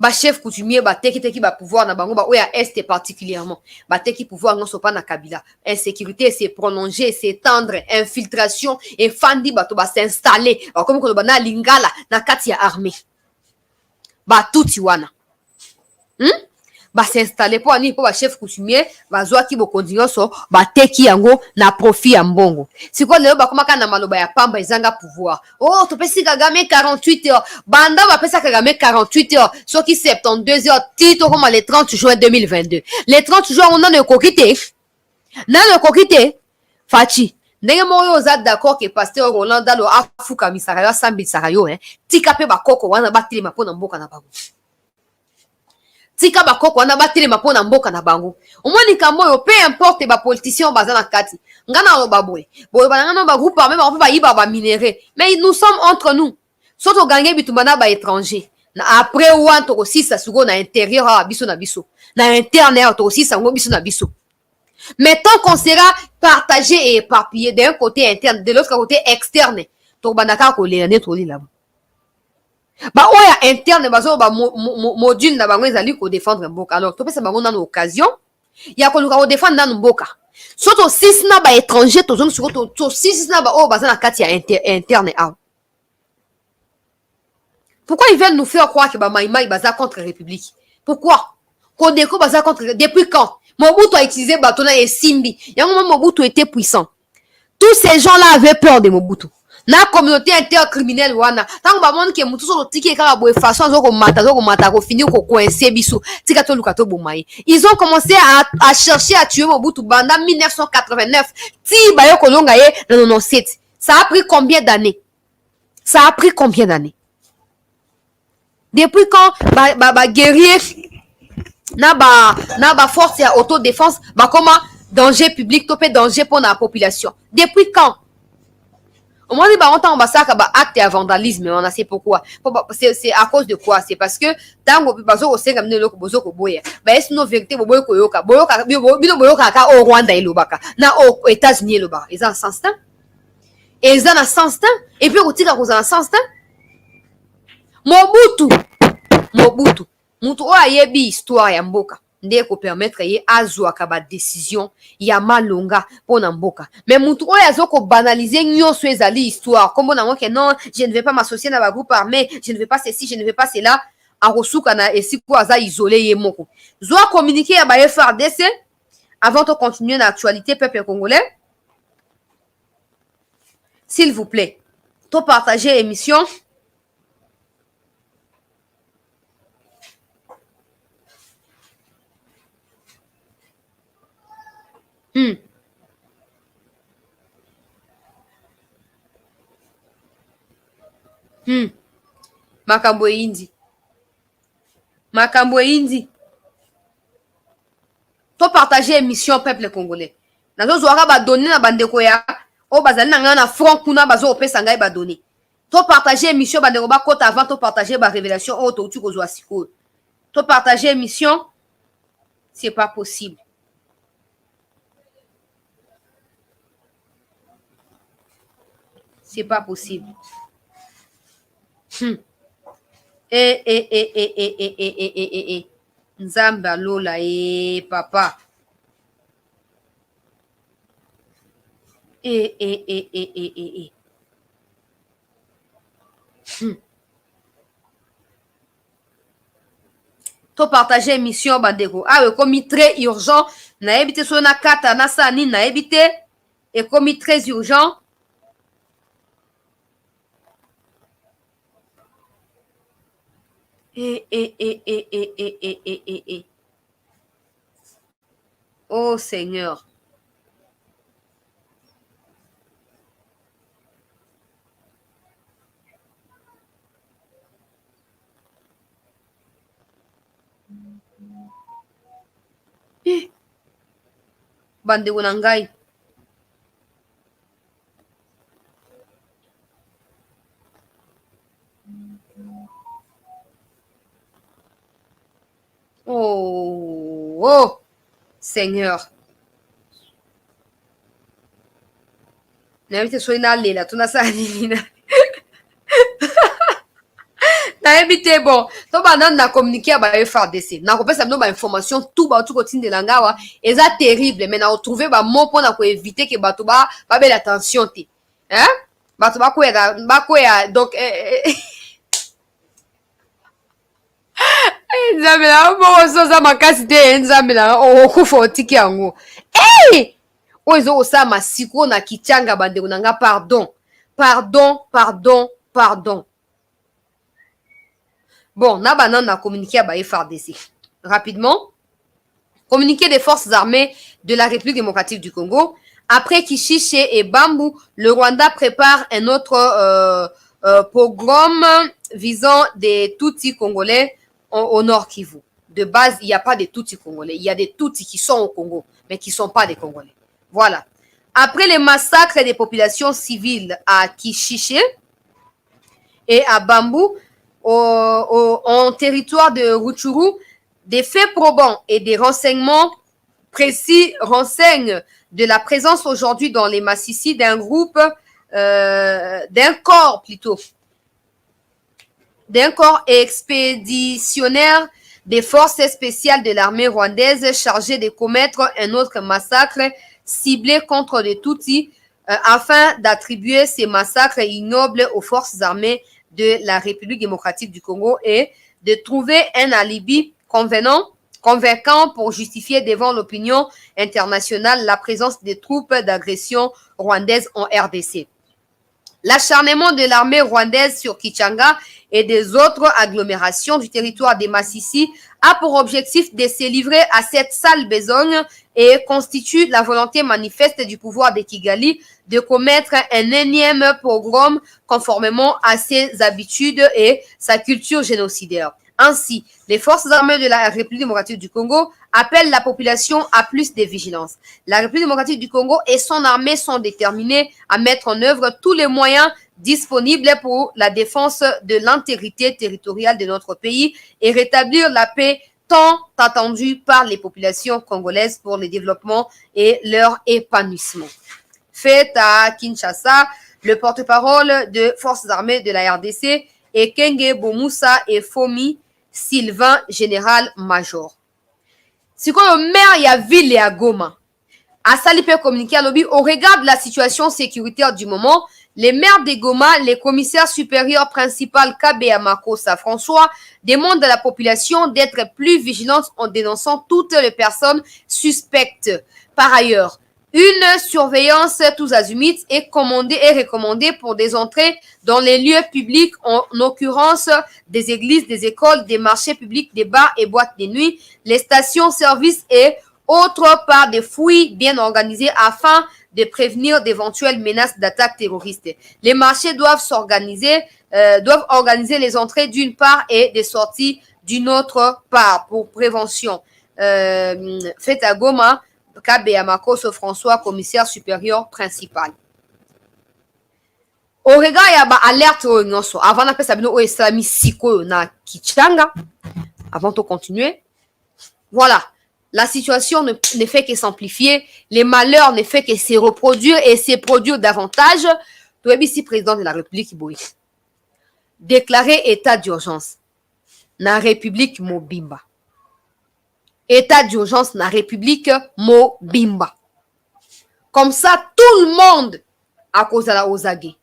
Ba chef coutumier ba teki ba pouvoir na bango ba oya est particulièrement ba teki pouvoir non sopa na Kabila. Insécurité c'est prolonger, c'est tendre, infiltration et fandi ba to ba s'installer comme ko ba na lingala na kati ya armée. Ba tuti wana ba s'installer pour ani pour ba chef coutumier ba zwa ki bo continuer so ba teki yango na profit ya mbongo siko lelo ba komaka na maloba ya pamba ezanga pouvoir oh to pesi Kagame 48 heures banda ba pesa Kagame 48 heures so ki 72 heures tito comme le 30 juin 2022 le 30 juin on a le kokite fachi ndenge moyo za d'accord que pasteur Roland Dalo afuka misara ya sambi sarayo tika pe ba koko wana batili mapona mboka na bango tika ba koko wana batili mapona mboka na bango omoni kamoyo peu importe ba politicien bazana kati ngana lo baboy boy banana ba groupe armé ba yiba ba minéraux mais nous sommes entre nous soto gange bitumbana ba étranger na après ouan to aussi ça sugo na intérieur à biso na biso na interne to aussi ça ngo biso na biso. Mais tant qu'on sera partagé et éparpillé d'un côté interne, de l'autre côté externe, to banaka ko le net oli là. Ba oya interne bazo ba module na bango ezali ko défendre mboka. Alors to pesa bango na occasion ya ko luka ko défendre na mboka. Surtout si na ba étranger to zone surtout si na ba oh bazana kati interne out. Pourquoi ils veulent nous faire croire que Maïmaï baza contre la République? Pourquoi? Kodeko baza contre depuis quand? Mobutu a utilisé Batona et Simbi. Yango Mobutu était puissant. Tous ces gens-là avaient peur de Mobutu. Na communauté intercriminelle wana. Tant ba monde ke mutu so lo tiki kaka boye façon zo ko mata ko finir ko coincer biso. Tika to lukato bomayi. Ils ont commencé à chercher à tuer Mobutu pendant 1989. Ti ba yo kolonga ye dans 97. Ça a pris combien d'années? Ça a pris combien d'années? Depuis quand ba guerrier na ba force ya autodéfense ba comment danger public topé danger pour la population? Depuis quand? Au moins, on va ça acte et vandalisme, on a c'est pourquoi. C'est à cause de quoi? C'est parce que tant que bazo au sein comme le bozo ko boya. Ba est no vérité boyo ko yoka au Rwanda et lobaka. Na aux États-Unis loba. Ils ont sens temps. Et ils ont un sens temps et puis au tika ko un sens temps. Mobutu. Mutu o ayebi histoire ya mboka. Nde ko permettre ye azwa ka ba décision ya malonga pona mboka. Mais mutu o yazo ko banaliser nyonso ezali histoire. Comme on que non, je ne vais pas m'associer dans la groupe armé, je ne vais pas ceci, je ne vais pas cela. Arosuka na esiko aza isolé ye moko. Zo communiquer ya ba FRDC avant de continuer l'actualité peuple congolais. S'il vous plaît, to partager émission. Makambo indi. To partager émission peuple congolais. Nazo zoaka ba donner na bandeko ya o bazali na ngana front kuna bazo opesa ngai ba donner. To partager émission bandeko ba kota avant to partager ba révélation o to tu ko zo asiko. To partager émission c'est pas possible. C'est pas possible. Nzamba lola papa. To partager émission bandeko. Ah oui, comme très urgent. Na ebité so na kata na sani na ebité. Et comme très urgent. Oh Seigneur. Bandeko na ngai. Oh Seigneur. Naebite so ina lela tuna sa nina. Naebite bon. To ba nan na communiquer ba FRDC. Na ko pesa ba information tout ba tu continue de langawa. Eza terrible mais na retrouver ba mot pour na ko éviter que bato ba belle attention te. Hein? Bato ba ko ya donc Nzambe na mo soza makasi te nzambe na okufa otiki yango. Ozo osama siko na kichanga bandeko nanga pardon. Bon, na banan na communiqué à FRDC. Rapidement, communiqué des forces armées de la République démocratique du Congo. Après Kishiche et Bambou, le Rwanda prépare un autre pogrom visant des Tutsis congolais au Nord Kivu. De base, il n'y a pas de Tutsis congolais. Il y a des Tutsis qui sont au Congo, mais qui ne sont pas des Congolais. Voilà. Après les massacres des populations civiles à Kishiche et à Bambou, en territoire de Rutshuru, des faits probants et des renseignements précis renseignent de la présence aujourd'hui dans les Massissi d'un corps expéditionnaire des forces spéciales de l'armée rwandaise chargé de commettre un autre massacre ciblés contre les Tutsis afin d'attribuer ces massacres ignobles aux forces armées de la République démocratique du Congo et de trouver un alibi convaincant pour justifier devant l'opinion internationale la présence des troupes d'agression rwandaises en RDC. L'acharnement de l'armée rwandaise sur Kichanga et des autres agglomérations du territoire des Massissi a pour objectif de se livrer à cette sale besogne et constitue la volonté manifeste du pouvoir de Kigali de commettre un énième pogrom conformément à ses habitudes et sa culture génocidaire. Ainsi, les forces armées de la République démocratique du Congo appellent la population à plus de vigilance. La République démocratique du Congo et son armée sont déterminés à mettre en œuvre tous les moyens disponibles pour la défense de l'intégrité territoriale de notre pays et rétablir la paix tant attendue par les populations congolaises pour le développement et leur épanouissement. Fait à Kinshasa, le porte-parole de forces armées de la RDC est Kenge Bomoussa et Fomi Sylvain, général-major. Si quoi le maire y a ville et à Goma, à Salipe communiqué à lobby au regard de la situation sécuritaire du moment, les maires de Goma, les commissaires supérieurs principaux Kabe Amakosa François demandent à la population d'être plus vigilante en dénonçant toutes les personnes suspectes. Par ailleurs, une surveillance tous azimuts est commandée et recommandée pour des entrées dans les lieux publics, en l'occurrence des églises, des écoles, des marchés publics, des bars et boîtes de nuit, les stations-service et autres par des fouilles bien organisées afin de prévenir d'éventuelles menaces d'attaques terroristes. Les marchés doivent organiser les entrées d'une part et des sorties d'une autre part pour prévention. Fait à Goma, Kabe Amakoso François, commissaire supérieur principal. Au regard, il y a alerte avant d'appeler ça au islami siko na Kichanga. Avant de continuer. Voilà. La situation ne fait que s'amplifier. Les malheurs ne fait que se reproduire et se produire davantage. Tout ici, président de la République, déclarer état d'urgence. Na République Mobimba. État d'urgence na République Mobimba. Comme ça, tout le monde à cause de la Ozagé.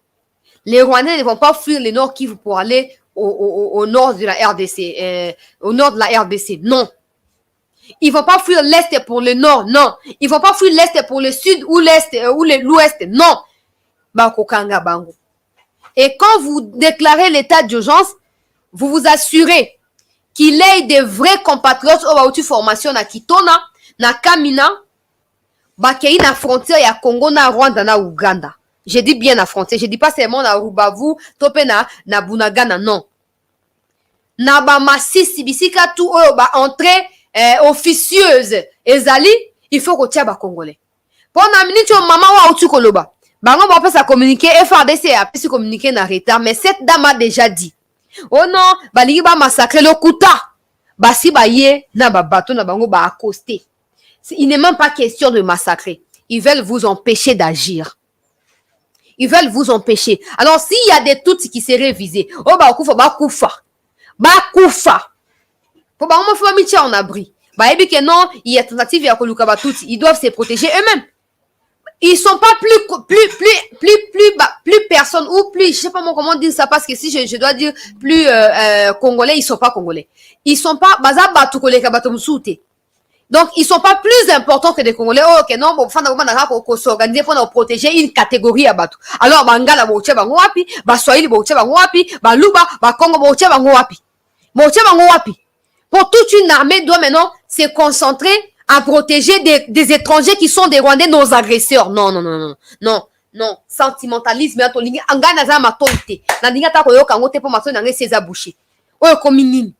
Les Rwandais ne vont pas fuir le Nord Kivu pour aller au nord de la RDC. Au nord de la RDC, non. Ils vont pas fuir l'Est pour le Nord, non. Ils vont pas fuir l'Est pour le Sud ou l'Est ou l'Ouest, non. Bakokanga Bango. Et quand vous déclarez l'état d'urgence, vous vous assurez qu'il ait des vrais compatriotes au bauti formation na Kitona, na Kamina, bakei na frontière ya Congo na Rwanda na Uganda. Je dis bien la frontière, je dis pas seulement na Rubavu, tope na Bunagana, non. Na ba Masisi bisika tout ba entrée officieuse ezali, il faut que ba Congolais. Pour na minute maman wa utu koloba. Bango ba peut ça communiquer FRDC a pu se communiquer na retard, mais cette dame a déjà dit. Oh non, balingi ba massacrer le Kuta. Basi ba ye na ba bateau na bango ba accoster. Il n'est même pas question de massacrer. Ils veulent vous empêcher d'agir. Ils veulent vous empêcher. Alors, s'il y a des Tutsis qui seraient visés, oh, bah, koufa, bah, koufa. Bah, koufa. Pour bah, on m'a mis en abri. Bah, et bien que non, il y a tentative, il y a Koluka, bah, Tutsis. Ils doivent se protéger eux-mêmes. Ils sont pas plus personne, ou plus, je sais pas comment dire ça, parce que si je dois dire plus, congolais, ils sont pas congolais. Ils sont pas, baza, bah, tout collé, bah, donc, ils sont pas plus importants que des Congolais. Oh, ok, non, bon, faut s'organiser pour protéger une catégorie à Batou. Alors, Bangala, Boche, Bangoapi, Baswahili, Boche, Bangoapi, Baluba, Bakongo, Boche, Bangoapi. Boche, Bangoapi. Pour toute une armée doit maintenant se concentrer à protéger des étrangers qui sont des Rwandais, nos agresseurs. Non, non, non, non, non, non. Sentimentalisme, Angana, Zama, Tonte. Nandinga, Takoyo, Kangote, pour Maton, Nangé, César Boucher. Oh, comme une ligne.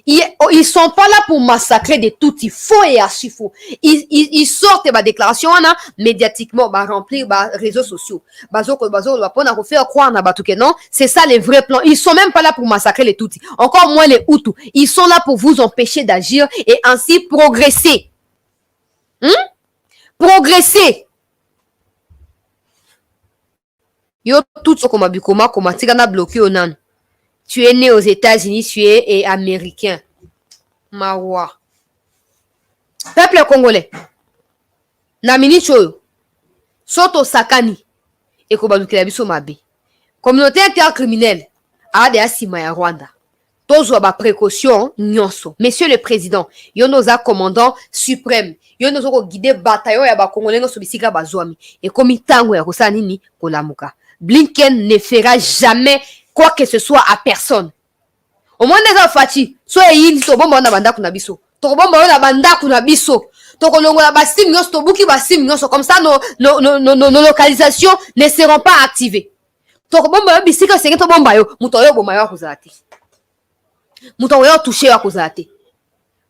Ils sont pas là pour massacrer des Tutsis, faux et archi faux. Ils sortent ma déclaration médiatiquement, remplir réseaux sociaux. On faire croire non, c'est ça les vrais plans. Ils sont même pas là pour massacrer les Tutsis, encore moins les Hutus. Ils sont là pour vous empêcher d'agir et ainsi progresser. Progresser. Yo tout ce comme Bikoma comme tigana bloqué au nan. Tu es né aux États-Unis, tu es américain. Mawa. Peuple congolais. na minute oyo soto sakani ekobalukela biso mabe communauté intercriminelle ade asima ya Rwanda tozwa ba précaution nyonso. Monsieur le président yo noza commandant suprême yo nozo ko guider bataillon ya ba congolais nyonso bisika bazwami ekomi tango ya kosala nini kolamuka. Blinken ne fera jamais quoi que ce soit à personne. Au moins neza fati so eyindi to bomba na bandako na biso to bomba na bandako na biso to kolongola ba sim nyonso to buki ba sim nyonso comme ça nos localisations ne seront pas activées. To bomba bisika senge to bomba yo muto yo bomba yo kozala te muto yo touché yo kozala te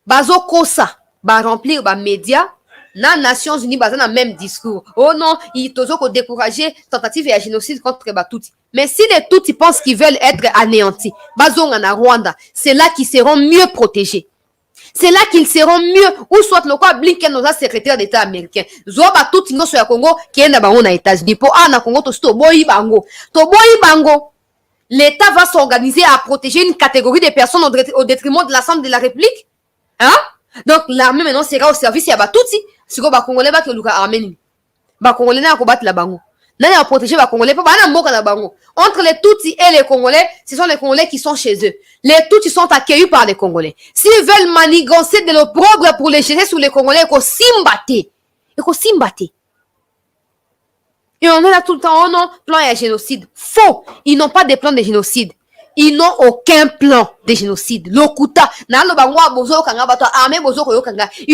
bazo kosa ba remplir ba média na Nations Unies baza na même discours. Oh non, ils tozo ko décourager tentative de génocide contre Batuti. Mais si les Tutsis pensent qu'ils veulent être anéantis, bazonga na Rwanda, c'est là qu'ils seront mieux protégés. C'est là qu'ils seront mieux. Ou soit le quoi Blinken nos secrétaire d'État américain. Zo Batuti ngo so ya Congo qui est na bango na États-Unis. Pour na Congo to sto boyi bango. To boyi bango. L'État va s'organiser à protéger une catégorie de personnes au détriment de l'ensemble de la République. Hein? Donc l'armée maintenant sera au service ya Batuti. Siko ba Congolais ba ke luka armée ni. Ba Congolais na ko battre la bango. Nani a protégé ba Congolais pas na mboka na bango. Entre les Tutsis et les Congolais, ce sont les Congolais qui sont chez eux. Les Tutsis sont accueillis par les Congolais. S'ils veulent manigancer de l'opprobre pour les gérer sur les Congolais, il faut s'imbatter. Il faut s'imbatter. Et on est là tout le temps, oh non, plan et génocide. Faux. Ils n'ont pas de plan de génocide. Ils n'ont aucun plan de génocide. Lokuta, ils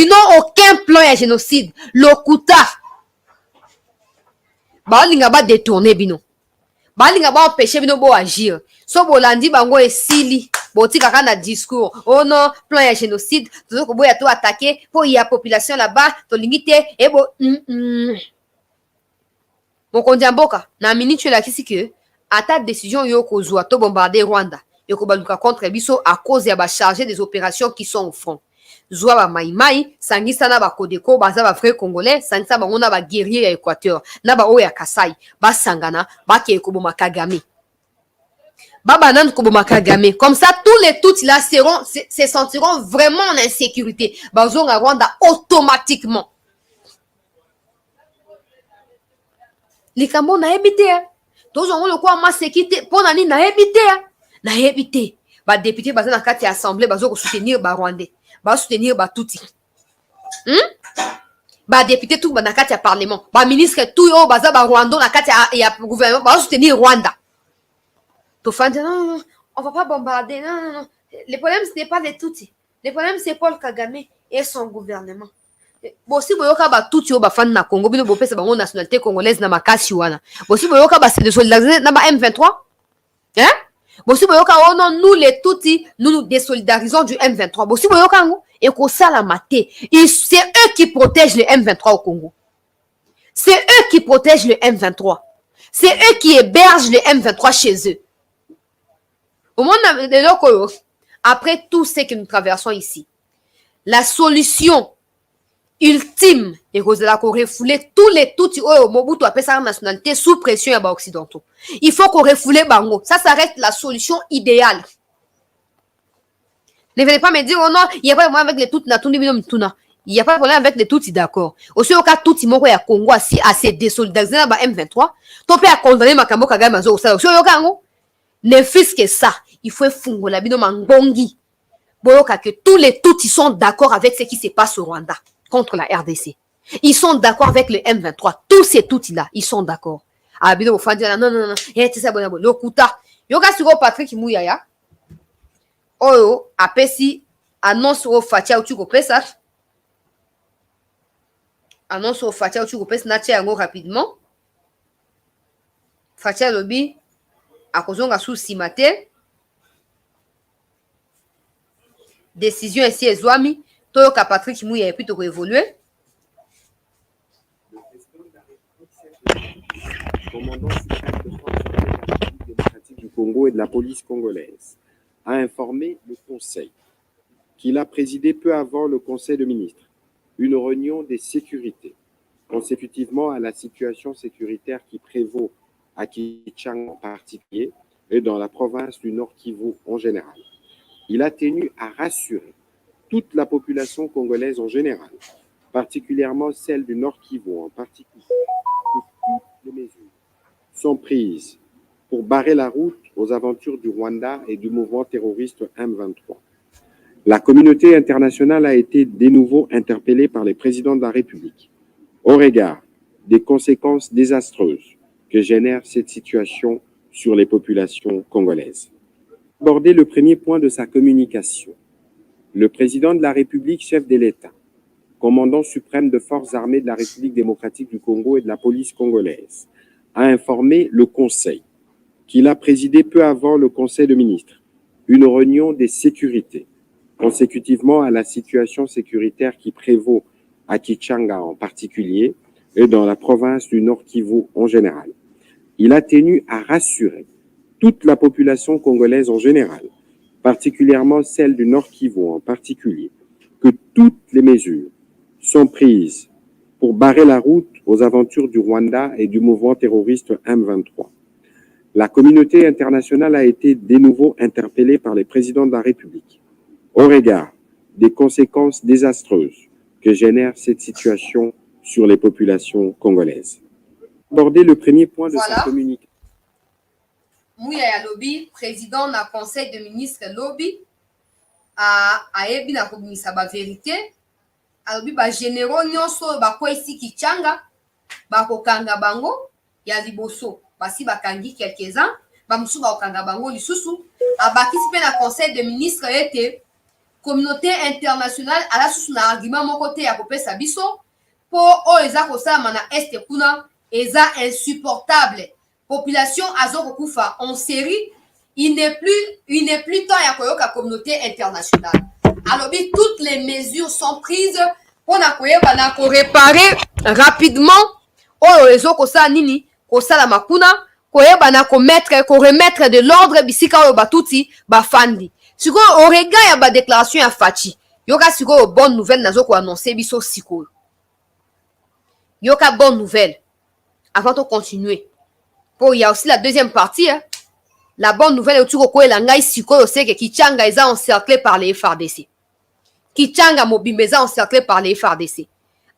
n'ont aucun plan de génocide. Lokuta. Balinga ba détourner bino. Balinga ba empêcher bino bo agir. So bolandi bango esili. Boti kaka na discours. Oh non, plan de génocide. Tozo ko boya to attaquer pour y a population là-bas, to limiter et bo Mon kondiamboka na minute la kisi que à ta décision yo kozwa to bombarder Rwanda yoko baluka contre biso à cause ya ba chargé des opérations qui sont au front zwa ba maimai sangisa na ba kodeko baza ba vrai congolais sangisa bango na ba guerrier ya Équateur na ba oya Kasai ba sangana ba ke ko boma Kagame baba nan ko boma Kagame comme ça tous les Tutsis là se sentiront vraiment en insécurité bazonga Rwanda automatiquement. Likambo na ebite tozongo lokwa ma sécurité pona ni na ebite ba député baza na kati ya assemblée bazo ko soutenir ba Rwandais ba soutenir ba Tutsi ba député tout ba na kati ya parlement ba ministre tout yo baza ba Rwanda na kati ya gouvernement ba soutenir Rwanda to fande non on va pas bombarder non le problème ce n'est pas les Tutsis le problème c'est Paul Kagame et son gouvernement. Bosi boyoka ba Tutsi o ba fan na Congo bino bopesa bango nationalité congolaise na makasi wana. Bosi boyoka ba c'est de solidarité na ba M23. Hein? Bosi boyoka oh non nous les Tutsis nous nous désolidarisons du M23. Bosi boyoka ngo et ko sala maté. C'est eux qui protègent le M23 au Congo. C'est eux qui protègent le M23. C'est eux qui hébergent le M23 chez eux. Au monde de l'Oko, après tout ce que nous traversons ici, la solution ultime et kozela ko refouler tous les Tutsis au Mobutu appelle ça nationalité sous pression ya ba occidentaux. Il faut qu'on refoule bango. Ça reste la solution idéale. Ne venez pas me dire oh non, il n'y a pas de problème avec les Tutsis na tundi bino mtuna. Il n'y a pas de problème avec les Tutsis d'accord. Aussi au cas Tutsi moko ya Congo si assez désolidariser na ba M23, to pe a condamner makambo Kagame mazo ça. Aussi au cas ngo ne fils que ça, il faut fungola bino mangongi. Boyoka que tous les Tutsis sont d'accord avec ce qui se passe au Rwanda contre la RDC. Ils sont d'accord avec le M23. Tous ces Tutsis-là, ils sont d'accord. Ah, bien, non. C'est ça, bon, le Kuta. Yoga sur Patrick Mouyaya. Oh, après si, annonce au Fatia ou tu coupes ça. Annonce au Fatia ou tu coupes ça, rapidement. Fatia Lobby, à cause de sous Simate. Décision ici, Ezwami. Toyoka Patrick Mouya et puis to évoluer. Commandant suprême de force de la République démocratique du Congo et de la police congolaise a informé le Conseil qu'il a présidé peu avant le Conseil de ministres une réunion des sécurités consécutivement à la situation sécuritaire qui prévaut à Kichang en particulier et dans la province du Nord Kivu en général. Il a tenu à rassurer toute la population congolaise en général particulièrement celle du Nord Kivu en particulier, que toutes les mesures sont prises pour barrer la route aux aventures du Rwanda et du mouvement terroriste M23. La communauté internationale a été de nouveau interpellée par les présidents de la République au regard des conséquences désastreuses que génère cette situation sur les populations congolaises. Aborder le premier point de sa communication, le président de la République, chef de l'État, commandant suprême de forces armées de la République démocratique du Congo et de la police congolaise, a informé le Conseil qu'il a présidé peu avant le Conseil de ministres une réunion des sécurités, consécutivement à la situation sécuritaire qui prévaut à Kichanga en particulier et dans la province du Nord Kivu en général. Il a tenu à rassurer toute la population congolaise en général, particulièrement celle du Nord Kivu en particulier, que toutes les mesures sont prises pour barrer la route aux aventures du Rwanda et du mouvement terroriste M23. La communauté internationale a été de nouveau interpellée par les présidents de la République au regard des conséquences désastreuses que génère cette situation sur les populations congolaises. Aborder le premier point de sa communication. Mouya ya lobby, président na conseil de ministres lobby, a ebi na kobimisa ba vérité, a lobby ba généraux nyonso ba kwa isi Kichanga, ba kokanga bango, ya liboso, basi bakangi quelques-uns, ba musu ba kokanga bango lisusu, a bakisi pe na conseil de ministres ete, communauté internationale a la susu na argument moko te ya kopesa biso, po o eza kosala na este kuna, eza insupportable. Population azoko kufa en série, il n'est plus temps ya koyoka communauté internationale. Alors toutes les mesures sont prises pour réparer rapidement oyo ezoko sa nini ko sala makuna koyeba na ko remettre de l'ordre bisika oyo batuti bafandi. Siko au regard ya ba déclaration ya Fachi, yoka siko bonne nouvelle nazoko annoncer biso siko. Yoka bonne nouvelle avant de continuer. Bon, il y a aussi la deuxième partie. Hein. La bonne nouvelle est que Kichanga est encerclé par les FARDC. Kichanga Mobimbe est encerclé par les FARDC.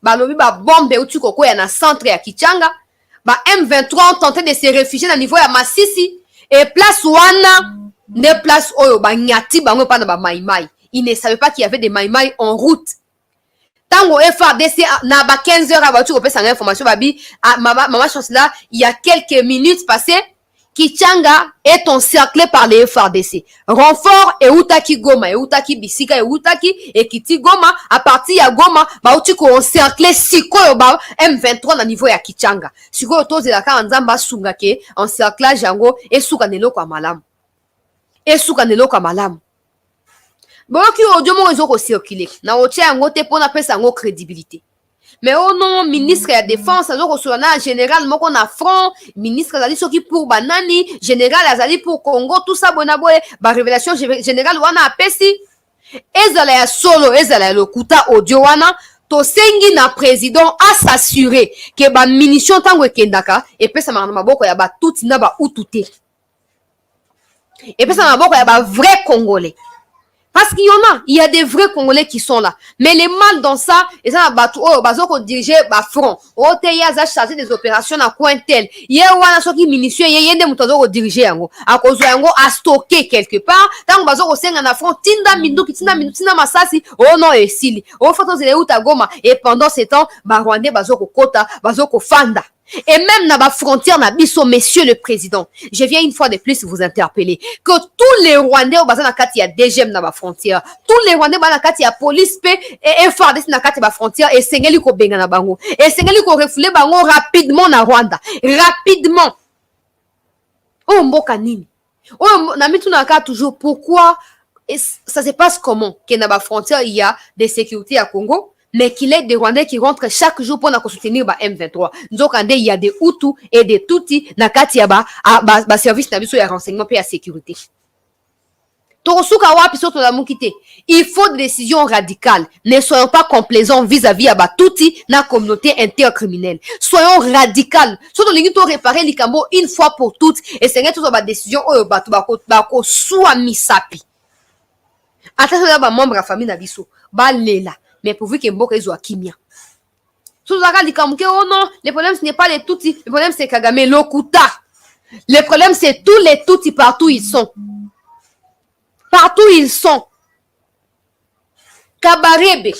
Balobi ba bombe au Tukoko ya na centre ya Kichanga. Ba M23 ont tenté de se réfugier au niveau ya Masisi. Et place wana, ne place oyo ba nyati bango pa na ba maïmaï. Ils ne savaient pas qu'il y avait des maïmaï en route. Tango FARDC na ba 15h à tu repères information babi maman chance là il y a quelques minutes passées Kichanga est encerclé par les FARDC. Renfort et Utaki Goma et Utaki Bisika et Utaki et Kiti Goma à partir ya Goma ba uti ko encerclé sikoyo ba M23 na niveau ya Kichanga. Sikoyo toze la ka nzamba sunga ke encerclage yango esuka nelo kwa malamu. Esuka nelo kwa malamu. Boki audio mo ezoko circuler na otia yango te pona pesa yango crédibilité. Mais au nom ministre de la défense azoko solana général moko na front, ministre azali soki pour banani, général azali pour Congo, tout ça bonaboye, ba révélation générale wana apesi. Ezala ya solo, ezala ya lokuta audio wana, to sengi na président a s'assurer que ba munition tango ekendaka et pesa maboko ya ba tuti na ba utute. Et pesa maboko ya ba vrai congolais. Parce qu'il y a des vrais Congolais qui sont là. Mais les mal dans ça, ils ont battu, bazoko diriger ba front. Oteya za chargé des opérations na coin tel. Ye wana soki munition, ye yende mutazoko diriger yango. A cause yango a stocké quelque part. Tant bazoko senga na front, tinda minduki, tinda masasi, oh non esili. Oh photo zele uta goma. Et pendant ce temps, ba Rwandais bazoko kota, bazoko fanda. Et même dans la frontière, nabiso, monsieur le président, je viens une fois de plus vous interpeller que tous les Rwandais au bazar nakati ya DGM dans la frontière, tous les Rwandais bazar nakati ya police et FARDC nakati la frontière et sengeli ko benga na bango et sengeli ko refoulé bango rapidement na Rwanda, rapidement. Oh mboka nini? Oh na mitu naka toujours pourquoi ça se passe comment que dans la frontière il y a des sécurités à Congo? Mais qu'il est des Rwandais qui rentrent chaque jour pour soutenir ba M23. Nous il y a des Hutus et des Tutsis na kati ya ba service na biso ya renseignement et ya sécurité. Torosuka wapi soto la mukite. Il faut des décisions radicales. Ne soyons pas complaisants vis-à-vis à ba Tutsi na communauté intercriminelle. Soyons radicales. Soto lingi to réparer likambo une fois pour toutes et c'est tout ba décision oyo ba ko soit misapi. Attention ba membre la famille na biso ba lela. Mais pourvu que mboka ezo akimia. Tout ça, oh non, le problème ce n'est pas les Tutsis, le problème c'est Kagame, Lokuta. Le problème c'est tous les Tutsis partout ils sont. Partout ils sont. Kabarebe,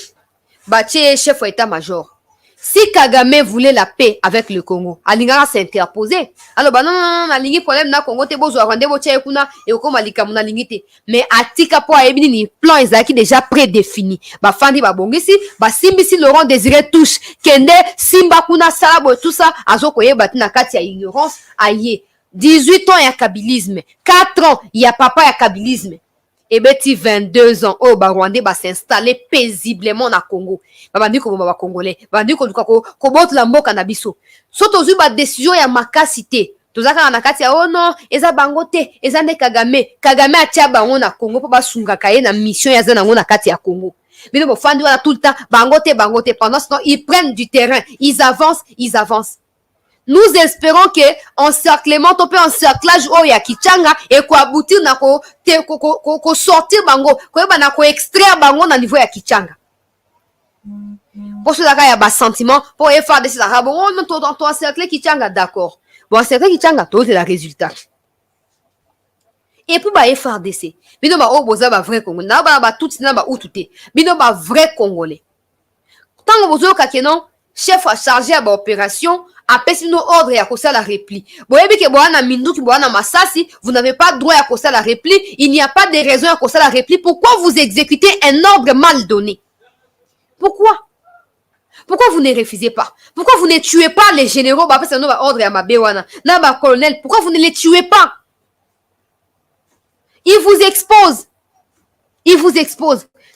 Baché chef d'état-major. Si Kagame voulait la paix avec le Congo, Alingara s'est interposé. Alors, non, Alingi problème na Congo, te bozo rendez-vous kuna et comme Alika muna lingite. Mais Atika po aebini ni plan ezaki déjà prédéfini. Ba fandi ba bongisi, ba simbisi Laurent Désiré touche, kende simba kuna salabo tout ça, azoko ye batina kati ya ignorance, aye. 18 ans ya kabilisme, 4 ans ya papa ya kabilisme. Et beti 22 ans, oh, Rwandais va s'installer paisiblement na Congo. Bandi ko ba Congolais, bandi ko bot la mboka na biso. So tozu ba décision ya makasité. Tozaka na kati ya oh non, eza bangote, eza ne Kagame. Kagame atia bango na Congo po ba sunga kaye na mission ya zana na kati ya Congo. Bino bo fandi wana tout le temps bangote pendant ce temps ils prennent du terrain, ils avancent. Nous espérons que encerclement, on peut encerclage au ya kichanga et ko aboutir na ko sortir bango, ko ba na ko extraire bango na niveau ya kichanga. Pour cela il y a bas sentiment pour faire des ça bon on to encercler kichanga d'accord. Bon encercler kichanga to c'est le résultat. Et pour ba FRDC, bino ba oboza ba vrai Congolais, na ba tout na ba oututé. Bino ba vrai Congolais. Tant bozo ka kenon chef a chargé à l'opération, appelle nos ordres et à cause de la réplique. Vous voyez que vous n'avez pas droit à cause de la réplique. Il n'y a pas de raison à cause de la réplique. Pourquoi vous exécutez un ordre mal donné? Pourquoi vous ne refusez pas? Pourquoi vous ne tuez pas les généraux? Pourquoi vous ne les tuez pas? Ils vous exposent.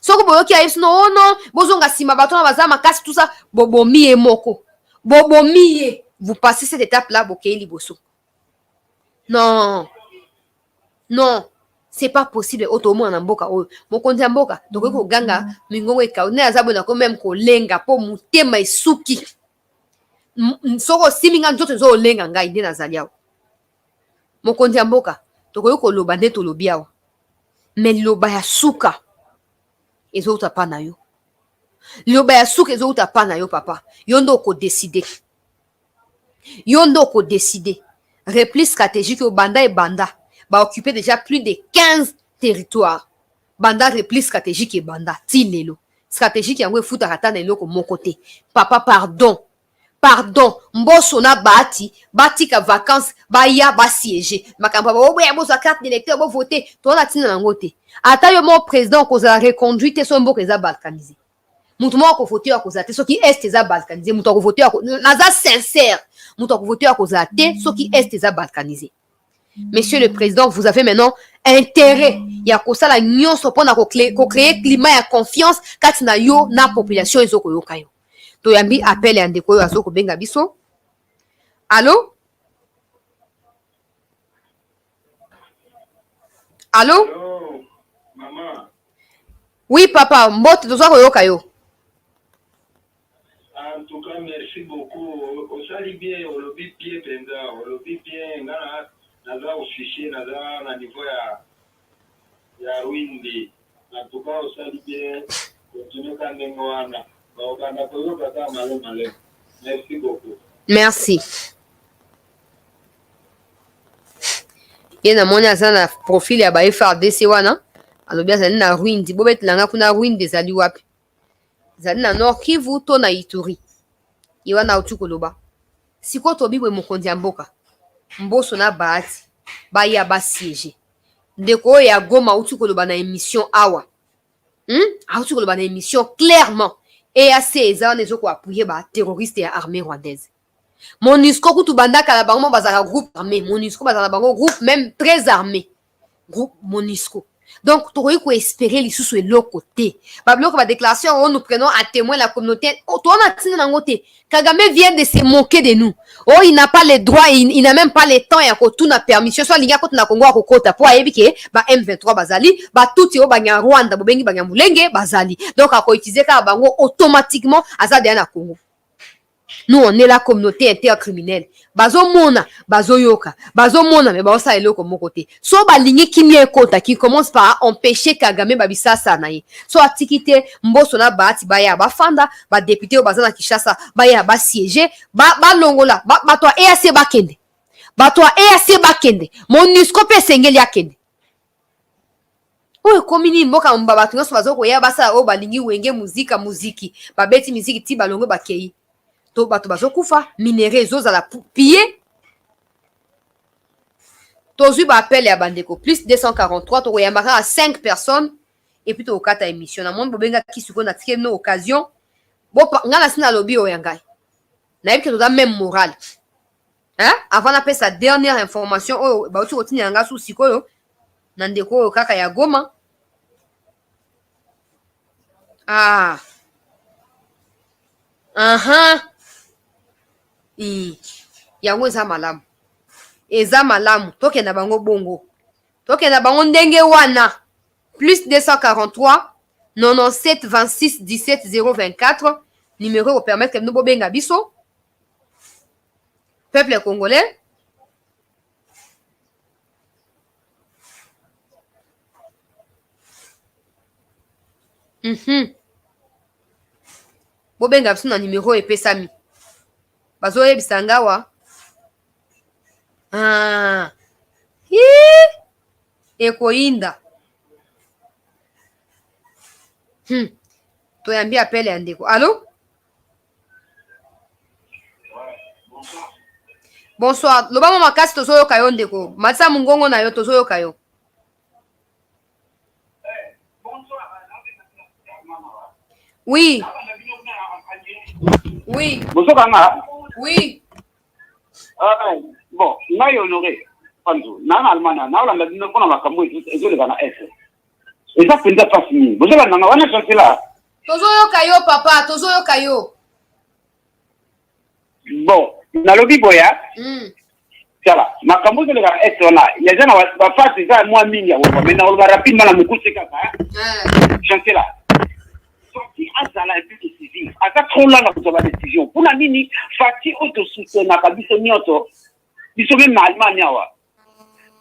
Soko boyoki ayesu no non bozonga sima bato na bazama kasi tout ça bobomi e moko bobomi vous passez cette étape là bokei liboso. Non c'est pas possible otomo na mboka oyo mokonzi ya mboka tokoki koganga mingongo eka ne azabo na ko même ko lenga po mutema esuki soko siminga nzoto zo lenga ngai nde nazali awo mokonzi ya mboka tokoki koloba nde tolobi awa mais loba ya suka ezouta pa na yo. Loba ya suka ezouta pa na yo papa. Yondo ko décider. Repli stratégique au Banda et Banda va occuper déjà plus de 15 territoires. Banda repli stratégique et Banda tilelo. Stratégique yango futa ratana eloko mon côté. Papa pardon. Mboso na bati ka vacances baya ba siéger. Makamba ba obo ya boza carte d'électeur bo voter. To na tina na ngote. Ata yo mon président ko za reconduite so mboka eza balkanisé. Mutu mo ko voter ko za te so ki est eza balkanisé. Mutu ko voter ko naza sincère. Mutu ko voter ko za te so ki est eza balkanisé. Monsieur le président, vous avez maintenant intérêt ya ko sala nyonso pona ko créer climat ya confiance kati na yo na population ezoko yo kayo. Toyambi appel ya ndeko azo ko benga biso. Allô? Allô? Maman. Oui papa, mbote toza ko yoka yo. En tout cas, merci beaucoup. Au sali bien, au lobby bien penza, au lobby bien ngana naza officier naza na niveau ya Rwindi. En tout cas, au sali bien, continue quand même wana. Merci beaucoup. Merci. Yena moni aza na profil ya ba FRDC wana. Alobi azali na Rwindi. Bobetelanga kuna Rwindi ezali wapi? Ezali na Nord Kivu to na Ituri. Iwana utu koloba. Siko tobi bwe mokonzi ya mboka. Mboso na bahati. Baya ba siege. Ndeko ya Goma utu koloba na émission awa. Utu koloba na émission clairement. Et à ces ans, ils ont appuyé les terroristes et l'armée rwandaise. MONUSCO, tout banda kalabango, bazara groupe armé. MONUSCO, bazara bango groupe même très armé. Groupe MONUSCO. Donc, tu aurais espérer les sous de l'autre côté. Bablo, la déclaration, nous prenons à témoin la communauté. Oh, toi, on a tiré dans côté. Kagame vient de se moquer de nous. Oh, il n'a pas les droits, il n'a même pas le temps et encore tout n'a permission. Soit l'Inga côté na Congo à Kokota pour éviter ba M23 bazali, ba tout yo ba Rwanda, bobengi ba Mulenge bazali. Donc, à quoi utiliser ka bango automatiquement à ça derrière na Congo. Nous, on est la communauté intercriminelle. Bazo mona, bazo yoka, bazo mona, mais bazo sa elo comme côté. So ba ligne qui mien kota qui commence par empêcher Kagame babisa sanaye. So atikite mboso na baati baya ba fanda, ba député au bazana Kinshasa, baya ba siéger, ba longola, ba toi EAC bakende. Ba toi EAC bakende. MONUSCO pe sengeli akende. Oyo komini mboka mbaba tunyo so bazo koya basa o balingi wenge muziki, babeti muziki ti balongo bakei. To bato bazo kufa minéraux zoza la piller tozu ba appel ya bandeko plus 243 to yamara à 5 personnes et puis to kata émission na monde bobenga kisuko na tikem no occasion bo ngana sina lobby oyangai na yebike to da même moral hein avant na sa dernière information o ba uti otini yanga su sikoyo na ndeko kaka ya Goma yango eza malamu tokenda bango bongo tokenda bango ndenge wana plus 243 97 26 17 024 numéro pour permettre que nous bobenga biso peuple congolais bobenga biso na numéro epesami bazoyebisa ngawa ekoyinda toyambi apele ya ndeko allo bonsoir lobamo makasi tozoyoka yo ndeko matisa mungongo na yo tozoyoka yo oui oui bonsoir oui bon ngai honoré panzo na almana na olanda dino kona makambo ezoleka na s eza penza pasi mingi bonsoir nanga wana chancela tozoyoka yo papa tozoyoka yo bon nalobi boya tiala makambo ezoleka na s wana eza na bafasi eza mwa mingi ya woma mais naoloba rapidement na mokuse kaka chancela Fati azala un peu décisif. Aza trop là dans la décision. Pour la nini, Fati auto-soutient biso nyoto. Biso même Allemagne wa.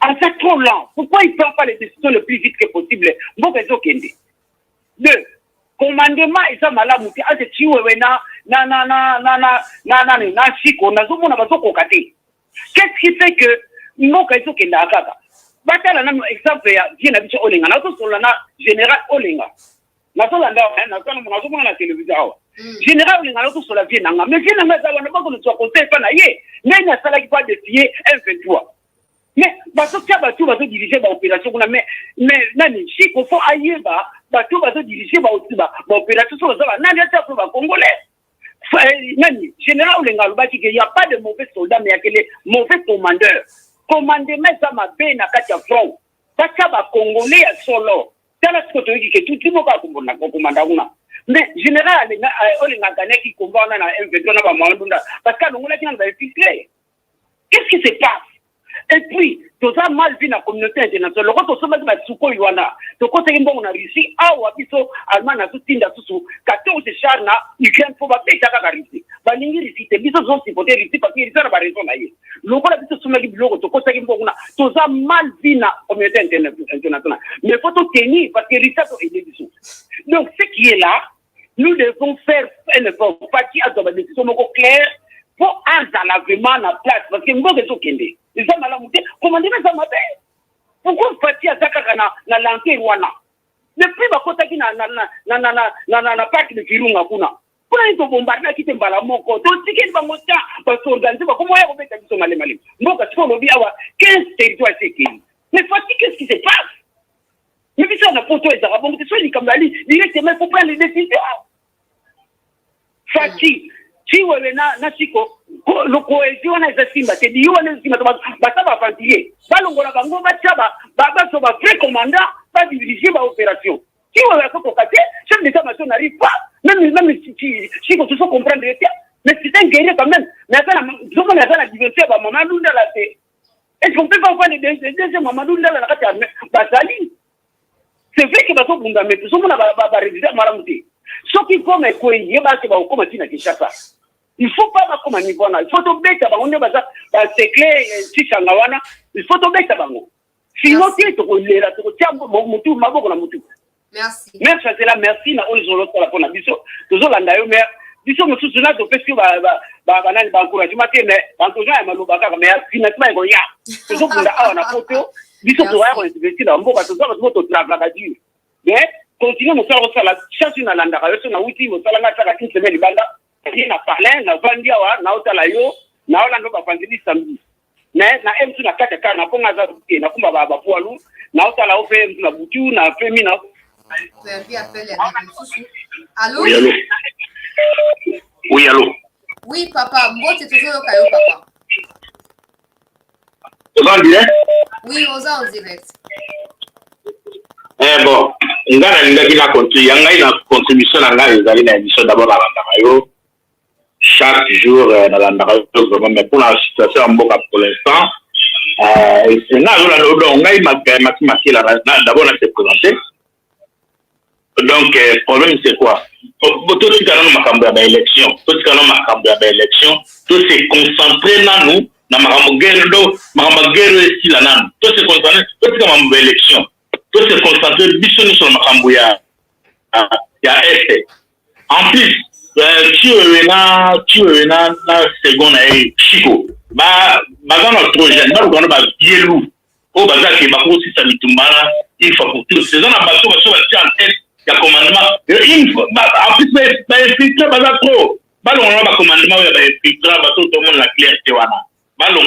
Aza trop lent. Pourquoi il prend pas les décisions le plus vite que possible? Mboka ezo kende. Deux, commandement eza malamu ti ate chiwewe na siko nazomona bazoko kate. Qu'est-ce qui fait que mboka ezo kende akaka? Batala na exemple ya bien habitué Olenga. Na to solana général Olenga. Nazolanda nazomona na télévision awa général olinga loko sur la vie nanga mais vie nanga za wana bako ne soit conseil pas na ye nani asalaki pas défier M23 mais bato tia bato bato diriger ba opération kuna mais nani chiko fo ayeba bato bato diriger ba opération sur za nani atia pour ba congolais nani général olinga lobaki que il y a pas de mauvais soldats mais il y a que les mauvais commandeurs commandement ça ma be na kati ya front batia ba congolais ya solo tala siko toyiki ke tout mo ka kumbona ko komanda kuna mais général olinga gagné qui combat na M23 na ba mwandunda parce que ngona kina ba filtrer qu'est-ce qui se passe et puis tout ça mal vu na communauté internationale lokho to soma ba suko ywana to ko teki mbongo na Russie awa biso Allemagne na tutinda susu kato se charna Ukraine pour ba peta ka Russie ba lingi Russie te biso zo supporter Russie parce que Russie na ba raison na ye lokho la biso soma ki biloko to ko teki mbongo na to ça mal vu na communauté internationale mais faut to tenir parce que Russie to aider biso donc ce qui est là nous devons faire un effort partir à des décisions claires pour en vraiment la place parce que mboka ezo kende ils ont malamu te commandement ça mabe pourquoi partir à Zakaka na lancer wana depuis bakota ki na parc de Virunga kuna ils bombarder ki te mbala moko to tikeli bango ta ba organiser ba comment ya ko beta biso malema mboka siko lobi awa 15 territoires sekeli mais Fati qu'est-ce qui se passe mais puis ça na photo ezaka bongo te so likambali directement faut prendre les décisions Fati si wewe na siko le cohésion na simba te diyo na simba ba saba fantier balongola bango ba taba ba so ba vrai commandant ba diriger ba opération si wewe ko kokate chef d'état-major n'arrive pas même si qu'on se comprendre mais c'est un guerrier quand même mais attends la diversité ba Mamadou Ndala te est-ce qu'on peut pas faire des deuxième Mamadou Ndala na kati ba sali c'est vrai que ba so bunda mais so mona ba réviser maramuti so qui comme ko yeba ke ba okoma tina Kinshasa Il faut pas comme un niveau. Il faut te bêter, c'est clair, si ça n'a il faut te bêter. Sinon, tu es là, tu tiens mon tour, ma boque, la moutou. Merci. Même ça, c'est là, merci, na on la pour la biso. Toujours la d'ailleurs, mais biso, me soutient là, tu fais ce que va encourager, mais dans ton genre, mais finalement, il y a. Toujours pour la photo, biso, tu vas investir dans le mot, parce que tu vas dire. Mais, continuez, mon frère, la chasse une alanda, na outil, mon frère, la une semaine, il na parlé, na vandia, na otala yo, na olando, va vendredi samedi. Mais na M na kaka na ponga za na kumba ba poalu na otala o fe na butu na femi na Allô? Oui, allô. Oui, allô. Oui, papa. Moi, c'est toujours le caillou, papa. Vous en direct? Oui, on est en direct. Eh bon, on a une contribution à la émission d'abord à l'Andamayo. Chaque jour, dans l'Andamayo, mais pour la situation en Boka pour l'instant, on a d'abord s'est présenté. Donc, le problème, c'est quoi? Tout ce qui est dans l'élection, tout c'est concentré dans nous, dans ma guerre, ici, là, tout c'est concentré, tout ce qui est dans l'élection, tout c'est concentré, sur ma il y a essai. En plus, tu es là, seconde, Chico, dans notre jeune, on a bien lourd, au bazar qui est aussi ça, il faut pour tout. C'est dans la bateau, en tête. Il y a commandement. En plus, il y a infiltré trop. Ballon, on a commandement, il y a infiltré, tout le monde la clarté. Ballon,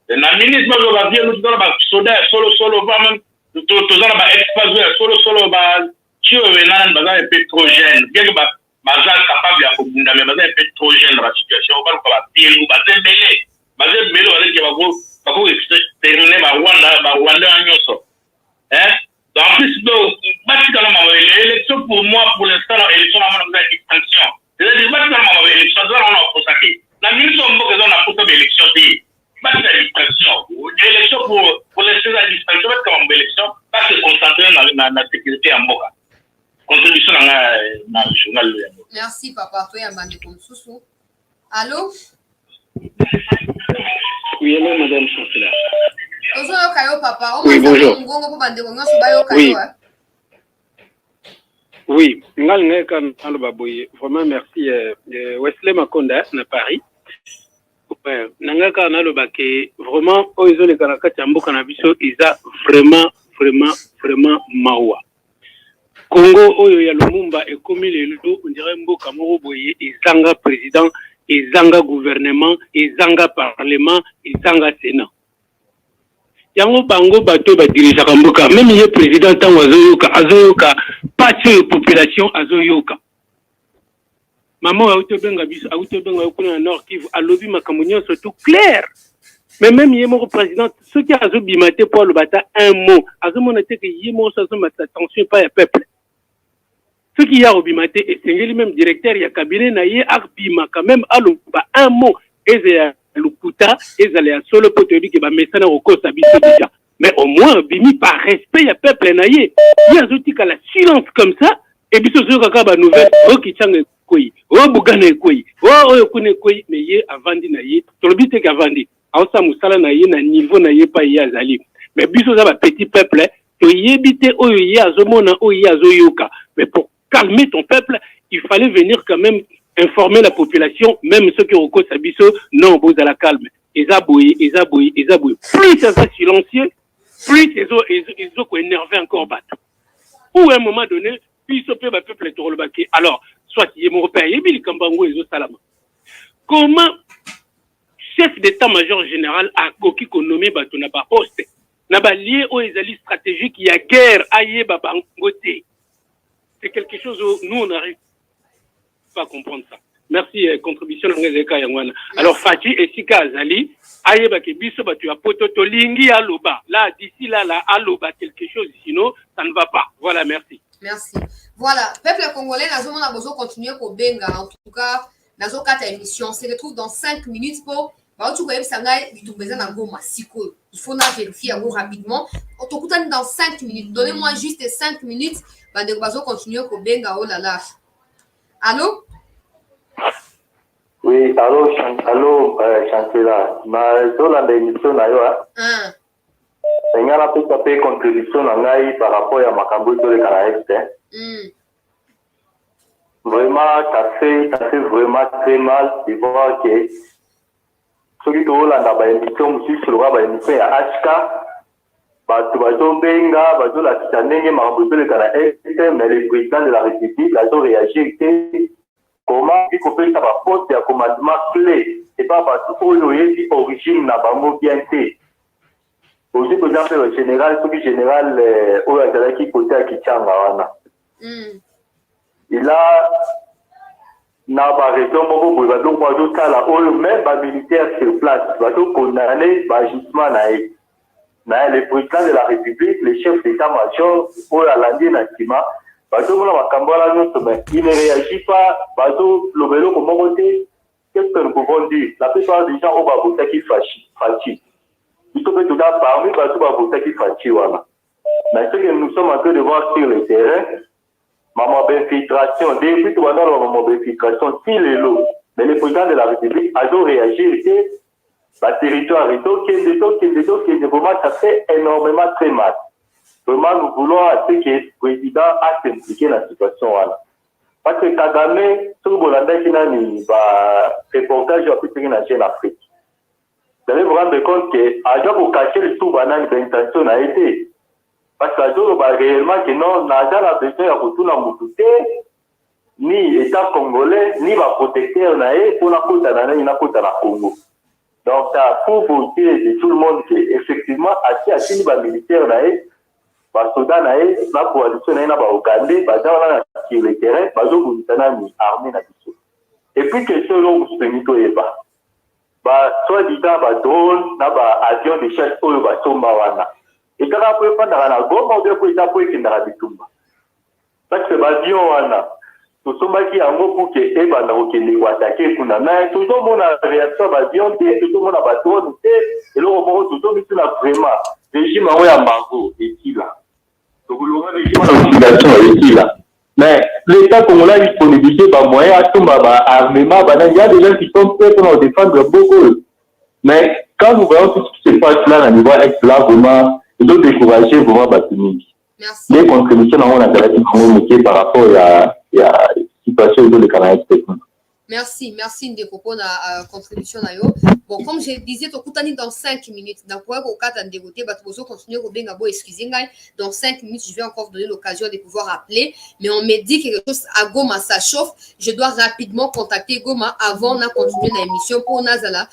la ministre, je vais dire, nous avons soda, solo, même, tout espace, solo, tu es un pétrogène. Bien que bazar capable de faire mais bazar pétrogène dans la situation, on va bien nous bazar mêlé, avec qui va terminer, Wanda, hein? En plus, l'élection pour moi, pour l'instant, l'élection a une distinction. C'est-à-dire, l'élection, on a consacré. La ministre, on a posé l'élection, c'est la distinction. L'élection pour l'instant, la distinction, c'est comme l'élection, pas se concentrer dans la sécurité en Boka. Contribution dans le journal. Merci, papa. Toi, il y a allô? Oui, allô, madame Chancelière. Oui, bonjour. Oui. Oui, vraiment merci. Wesley Makonda, na Paris. Nangaka na lobake vraiment oizo le kanaka chamboka na biso iza vraiment mawa. Congo oyo ya Lumumba et comme le on dirait mboka moko boye ezanga président, ezanga gouvernement, ezanga parlement, ezanga sénat. Yango bango bato ba dirija kamboka même le président tango azoyoka parti population azoyoka maman autobenga biso autobenga kuna Nord Kivu alobi makambo nyonso tout clair mais même yemo président ce qui azobimate pour le bata un mot azomona te que yemo ça mata attention pas ya peuple ce qui a obimate et sengeli même directeur ya cabinet na ye arbima quand même aloba un mot et Lukuta ezali ya solo poteli ke ba mesana okosa biso déjà mais au moins bimi par respect ya peuple na ye azotika la silence comme ça et biso zo kaka ba nouvelle o kichanga koyi o bugana koyi o yokune koyi mais ye avandi na ye tolobite ka avandi aosa musala na ye na niveau na ye pa ye azali mais biso za ba petit peuple to yebite oyo ye azomona oyo ye azoyoka mais pour calmer ton peuple il fallait venir quand même informer la population, même ceux qui recourent à Bisso, non, vous à la calme. Plus ça va silencieux, plus ils ont énervé encore battre. Ou à un moment donné, puis ce peuple est le baquet. Alors, soit il est mon père, il est Kambango et Salama. Comment chef d'état-major général a coquille qu'on nommé Batona par poste, n'a pas lié aux alliés stratégiques, il y a guerre, aïe, babangoté. C'est quelque chose où nous on arrive pas comprendre ça. Merci, contribution de Ngezeka Yangwana. Alors, Fati et Sika Azali, Ayeba Kebiso, tu as pototo lingi aloba. Là, d'ici là, aloba quelque chose, sinon, ça ne va pas. Voilà, merci. Merci. Voilà, peuple congolais, nous avons besoin de continuer pour Benga. En tout cas, nous avons 4 émissions. On se retrouve dans 5 minutes pour. Il faut vérifier rapidement. On te coûte dans 5 minutes. Donnez-moi juste 5 minutes. Nous allons continuer pour Benga. Oh là là. Allô? Oui, allô, Chancela. Mais dans l'émission, il y a une contribution par rapport à ma cambouille de l'Est. Vraiment, ça fait vraiment très mal de voir que ceux qui ont la émission, sur le émission à HK, mais le président de la République a réagi. Comment il faut faire ça faute de commandement clé et pas parce qu'il y a origine n'a pas bien fait. Aussi, par exemple, le général, qui côté à Kichanga. Il a n'a pas raison pour même les militaires sur place, condamné justement le président de la République, le chef d'état-major, pour la landie nationale. Il ne réagit pas. Qu'est-ce que nous pouvons dire? La plupart des gens ont voté qui fâchent. Il faut que tout ça parmi voter qui fâchent. Mais ce que nous sommes en train de voir sur le terrain, maman infiltration, depuis tout à l'heure, maman infiltration, si les lots, mais le président de la République a dû réagir, le territoire est qui vraiment ça fait énormément très mal. Vraiment, nous voulons que le président a s'impliqué dans la situation. Parce que Kagame, sur le Bolanda, il y a un reportage en Afrique. Vous allez vous rendre compte que, pour cacher le tout, l'intention a été. Parce que, réellement, que non, n'a pas besoin de retourner à Moutoute, ni État congolais, ni protecteur pour la côte à Congo. Donc, ça faut vous dire de tout le monde qu'effectivement, à qui militaire, basoda na ye na coalition na ye na baogande baza wana sur le terrain bazobundisana ni armée na biso. Et puis question lo musemi toyeba soi-disant badrone na baavion de chasse oyo basomba wana ekaka po efandaka na Goma obe po eza po ekendaka bitumba parce que baavion wana tosombaki yango pour ke ebanda kokende koatake kuna mais tozomona réaction baavion te tozomona badrone te eloko moko tozomituna vraiment régime yango ya mbango ekila. Mais l'État congolais a disponibilisé des moyens à tout armement. Il y a des gens qui sont prêts pour nous défendre beaucoup. Mais quand nous voyons tout ce qui se passe là, on va être là vraiment, et donc décourager vraiment Batumi. Les contributions on a par rapport à la situation de l'État. Merci Ndeko pour la contribution. Bon, comme je disais, dans 5 minutes, dans dans 5 minutes, je vais encore donner l'occasion de pouvoir appeler, mais on me dit que quelque chose à Goma, ça chauffe. Je dois rapidement contacter Goma avant de continuer l'émission pour Nazala.